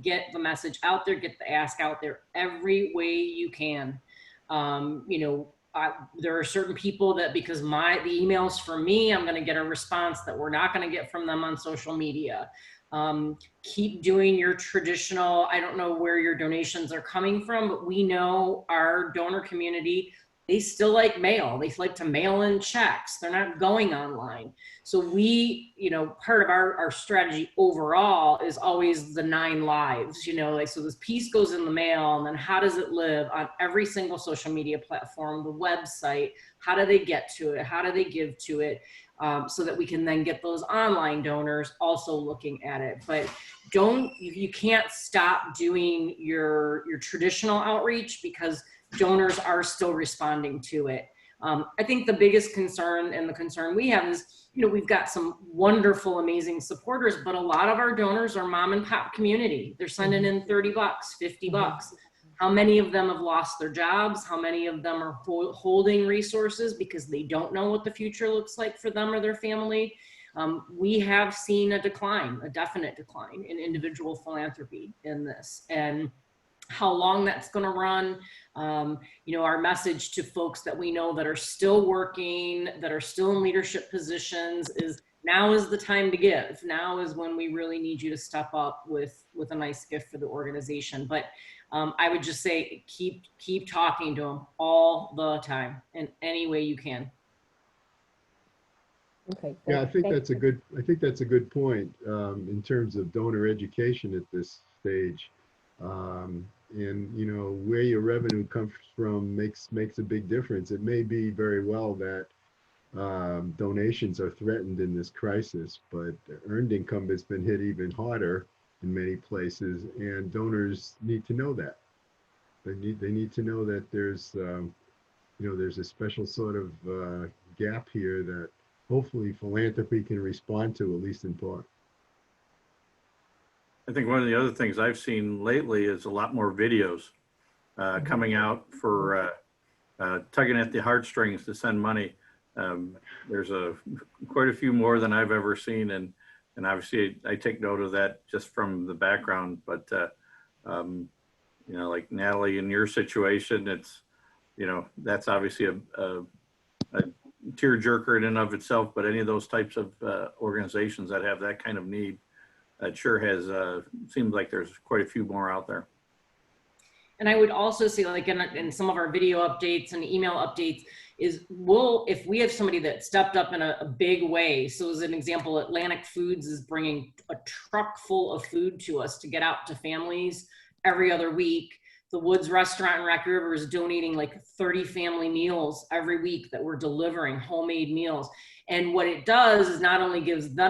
Get the message out there, get the ask out there every way you can. There are certain people that because the emails from me, I'm going to get a response that we're not going to get from them on social media. Keep doing your traditional, I don't know where your donations are coming from, but we know our donor community, they still like mail. They like to mail in checks. They're not going online. So we, part of our strategy overall is always the 9 lives, so this piece goes in the mail, and then how does it live on every single social media platform, the website, how do they get to it? How do they give to it? So that we can then get those online donors also looking at it. But you can't stop doing your traditional outreach, because donors are still responding to it. I think the biggest concern, and the concern we have, is, we've got some wonderful, amazing supporters, but a lot of our donors are mom and pop community. They're sending in $30, $50. How many of them have lost their jobs? How many of them are holding resources because they don't know what the future looks like for them or their family? We have seen a definite decline in individual philanthropy in this. And how long that's going to run, our message to folks that we know that are still working, that are still in leadership positions, is now is the time to give. Now is when we really need you to step up with a nice gift for the organization. But I would just say, keep talking to them all the time in any way you can. Okay. Yeah, I think that's a good point in terms of donor education at this stage. And where your revenue comes from makes a big difference. It may be very well that donations are threatened in this crisis, but earned income has been hit even harder in many places, and donors need to know that. They need to know that there's there's a special sort of gap here that hopefully philanthropy can respond to, at least in part. I think one of the other things I've seen lately is a lot more videos coming out for tugging at the heartstrings to send money. There's quite a few more than I've ever seen, and obviously I take note of that just from the background. But like Natalie, in your situation, it's that's obviously a tearjerker in and of itself. But any of those types of organizations that have that kind of need, it sure has seems like there's quite a few more out there. And I would also say, like in some of our video updates and email updates, is if we have somebody that stepped up in a big way. So as an example, Atlantic Foods is bringing a truck full of food to us to get out to families every other week. The Woods Restaurant in Rock River is donating like 30 family meals every week that we're delivering, homemade meals. And what it does is not only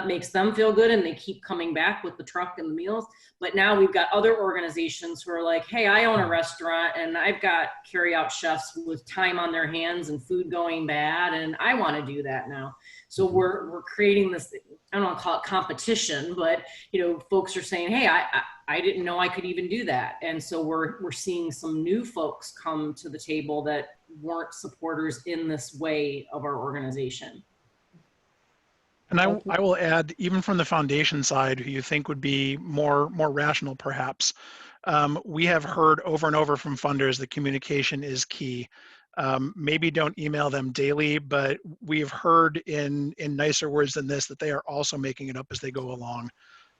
makes them feel good, and they keep coming back with the truck and the meals, but now we've got other organizations who are like, hey, I own a restaurant and I've got carry-out chefs with time on their hands and food going bad, and I want to do that now. So we're creating this, I don't want to call it competition, but folks are saying, hey, I didn't know I could even do that. And so we're seeing some new folks come to the table that weren't supporters in this way of our organization. And I will add, even from the foundation side, who you think would be more rational perhaps, we have heard over and over from funders that communication is key. Maybe don't email them daily, but we've heard in nicer words than this that they are also making it up as they go along.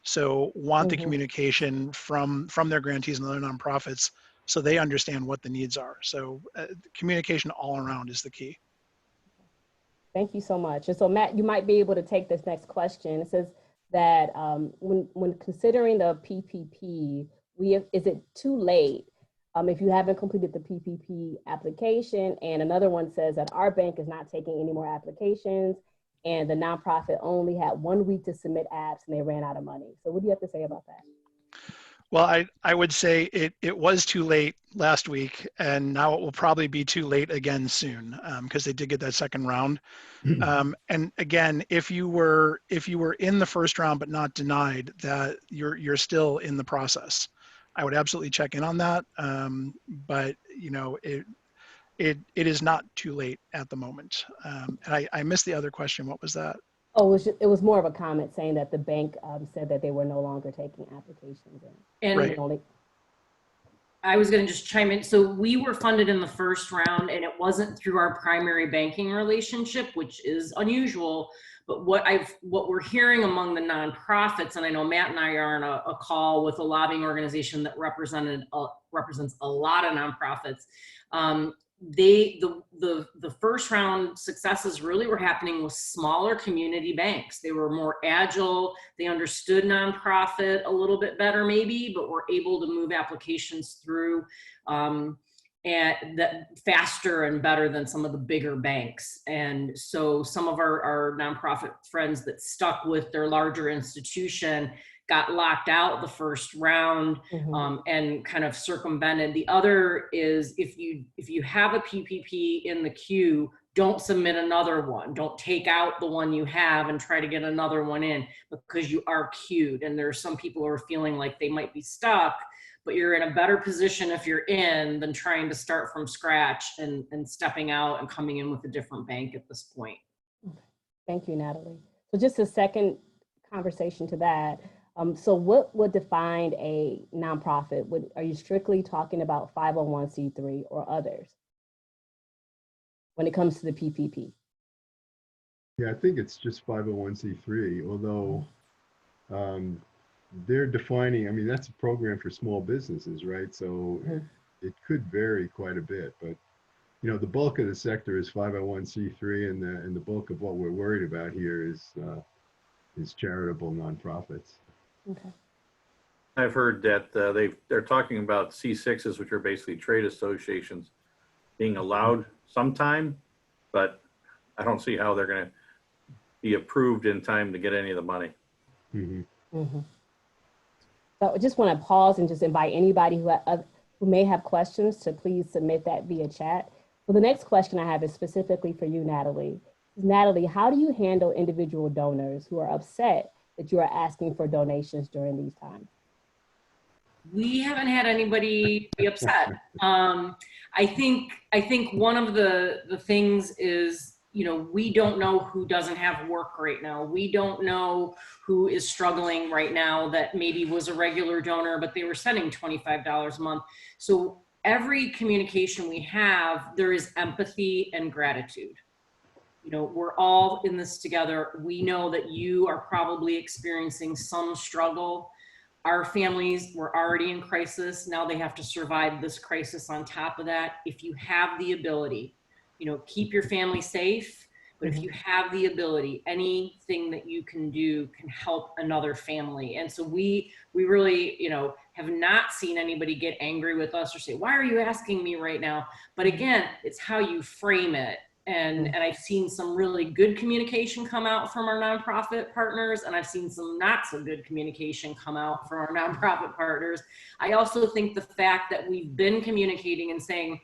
So want the communication from their grantees and other nonprofits so they understand what the needs are. So communication all around is the key. Thank you so much. And so Matt, you might be able to take this next question. It says that when considering the PPP, is it too late if you haven't completed the PPP application? And another one says that our bank is not taking any more applications, and the nonprofit only had 1 week to submit apps and they ran out of money. So what do you have to say about that? Well, I would say it was too late last week, and now it will probably be too late again soon, because they did get that second round. And again, if you were in the first round but not denied, that you're still in the process. I would absolutely check in on that, but it is not too late at the moment. And I missed the other question. What was that? Oh, it was more of a comment saying that the bank said that they were no longer taking applications. And right. I was going to just chime in. So we were funded in the first round, and it wasn't through our primary banking relationship, which is unusual. But what we're hearing among the nonprofits, and I know Matt and I are on a call with a lobbying organization that represents a lot of nonprofits. The first round successes really were happening with smaller community banks. They were more agile. They understood nonprofit a little bit better maybe, but were able to move applications through and that faster and better than some of the bigger banks. And so some of our nonprofit friends that stuck with their larger institution got locked out the first round and kind of circumvented. The other is if you have a PPP in the queue, don't submit another one. Don't take out the one you have and try to get another one in, because you are queued. And there's some people who are feeling like they might be stuck, but you're in a better position if you're in than trying to start from scratch and stepping out and coming in with a different bank at this point. Thank you, Natalie. So just a second conversation to that. So what would define a nonprofit? Are you strictly talking about 501c3 or others when it comes to the PPP? Yeah, I think it's just 501c3, although they're defining, I mean, that's a program for small businesses, right? So it could vary quite a bit, but you know, the bulk of the sector is 501c3, and the bulk of what we're worried about here is charitable nonprofits. Okay. I've heard that they're talking about C6s, which are basically trade associations, being allowed sometime, but I don't see how they're going to be approved in time to get any of the money. So I just want to pause and just invite anybody who may have questions to please submit that via chat. Well, the next question I have is specifically for you, Natalie. Natalie, how do you handle individual donors who are upset that you are asking for donations during these times? We haven't had anybody be upset. I think one of the things is, you know, we don't know who doesn't have work right now. We don't know who is struggling right now that maybe was a regular donor, but they were sending $25 a month. So every communication we have, there is empathy and gratitude. You know, we're all in this together. We know that you are probably experiencing some struggle. Our families were already in crisis. Now they have to survive this crisis on top of that. If you have the ability, you know, keep your family safe, but if you have the ability, anything that you can do can help another family. And so we really, you know, have not seen anybody get angry with us or say, why are you asking me right now? But again, it's how you frame it. And I've seen some really good communication come out from our nonprofit partners, and I've seen some not so good communication come out from our nonprofit partners. I also think the fact that we've been communicating and saying,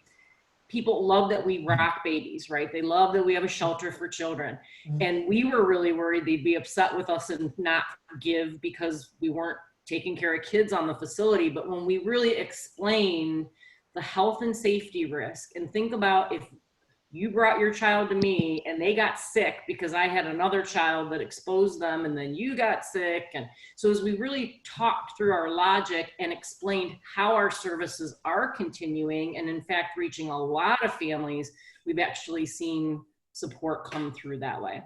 people love that we rock babies, right? They love that we have a shelter for children. And we were really worried they'd be upset with us and not give because we weren't taking care of kids on the facility. But when we really explained the health and safety risk, and think about if you brought your child to me and they got sick because I had another child that exposed them, and then you got sick. And so as we really talked through our logic and explained how our services are continuing and in fact reaching a lot of families, we've actually seen support come through that way.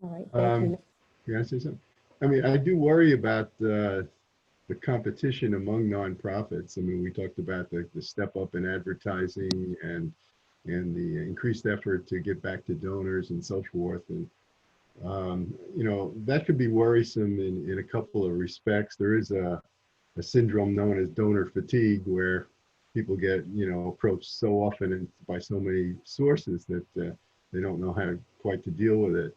All right, thank you. Can I say something? I mean, I do worry about the competition among nonprofits. I mean, we talked about the step up in advertising and the increased effort to get back to donors and so forth. And, you know, that could be worrisome in a couple of respects. There is a syndrome known as donor fatigue, where people get, you know, approached so often and by so many sources that they don't know how quite to deal with it.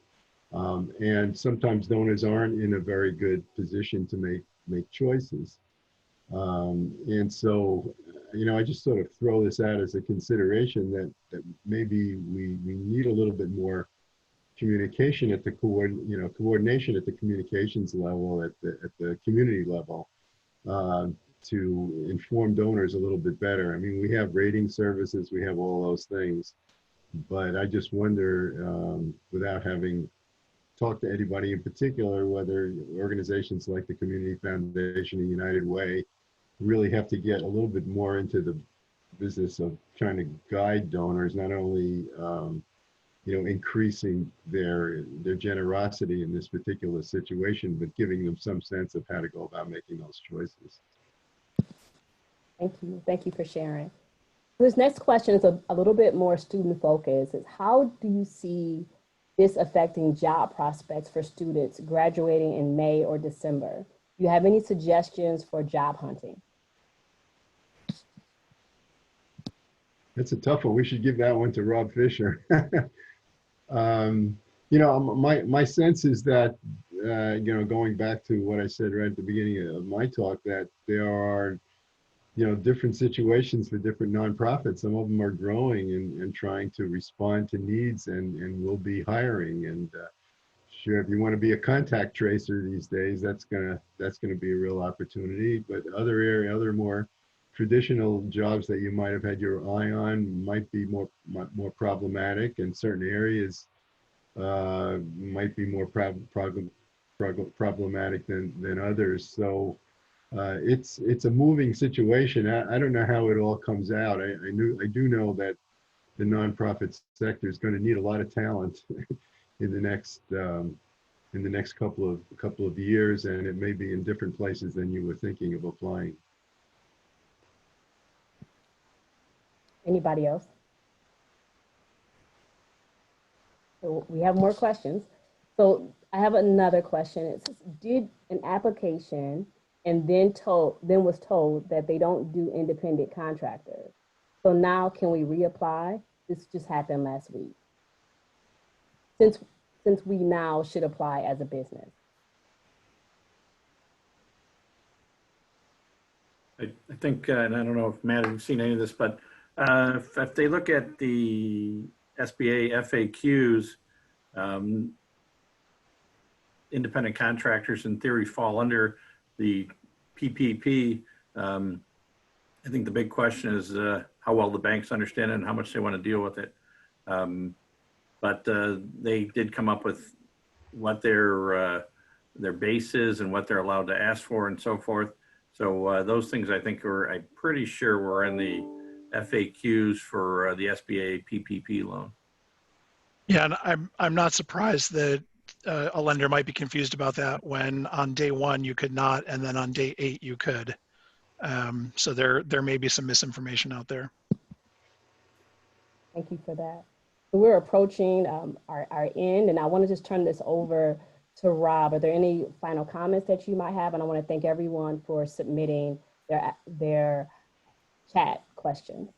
And sometimes donors aren't in a very good position to make choices. And so, you know, I just sort of throw this out as a consideration that maybe we need a little bit more communication at the coordination at the communications level, at the community level, to inform donors a little bit better. I mean, we have rating services, we have all those things, but I just wonder, without having talked to anybody in particular, whether organizations like the Community Foundation and United Way really have to get a little bit more into the business of trying to guide donors, not only increasing their generosity in this particular situation, but giving them some sense of how to go about making those choices. Thank you for sharing. This next question is a little bit more student focused. Is how do you see this affecting job prospects for students graduating in May or December? Do you have any suggestions for job hunting? That's a tough one. We should give that one to Rob Fischer. My sense is that, going back to what I said right at the beginning of my talk, that there are, different situations for different nonprofits. Some of them are growing and trying to respond to needs and will be hiring. And sure, if you want to be a contact tracer these days, that's gonna be a real opportunity. But other more traditional jobs that you might have had your eye on might be more problematic, and certain areas might be more problematic than others. So it's a moving situation. I don't know how it all comes out. I do know that the nonprofit sector is going to need a lot of talent in the next couple of years, and it may be in different places than you were thinking of applying. Anybody else? So we have more questions. So I have another question. It says, did an application and then was told that they don't do independent contractors. So now can we reapply? This just happened last week. Since we now should apply as a business. I think, and I don't know if Matt has seen any of this, but if they look at the SBA FAQs, independent contractors in theory fall under the PPP. I think the big question is how well the banks understand it and how much they want to deal with it. But they did come up with what their base is and what they're allowed to ask for and so forth. So those things I think I'm pretty sure were in the FAQs for the SBA PPP loan. Yeah, and I'm not surprised that a lender might be confused about that when on day one you could not, and then on day 8 you could. So there may be some misinformation out there. Thank you for that. So we're approaching our end, and I want to just turn this over to Rob. Are there any final comments that you might have? And I want to thank everyone for submitting their chat questions.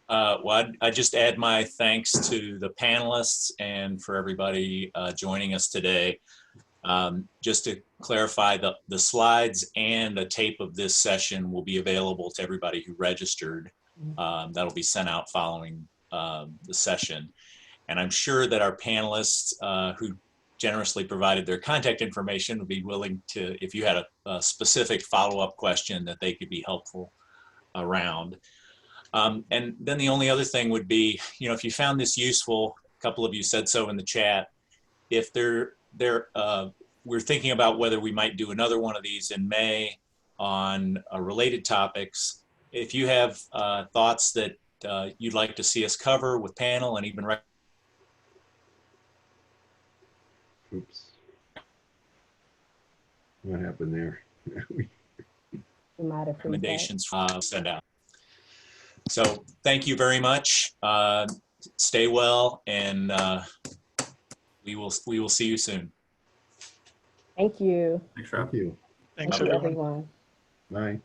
Well, I just add my thanks to the panelists and for everybody joining us today. Just to clarify, the slides and a tape of this session will be available to everybody who registered. That'll be sent out following the session. And I'm sure that our panelists who generously provided their contact information would be willing to, if you had a specific follow-up question, that they could be helpful around. And then the only other thing would be, if you found this useful, a couple of you said so in the chat, if we're thinking about whether we might do another one of these in May on related topics. If you have thoughts that you'd like to see us cover with panel and even Oops. What happened there? recommendations send out. So thank you very much. Stay well, and we will see you soon. Thank you. Thanks, Rob. Thank you. Thanks, Thank you, everyone. everyone. Bye.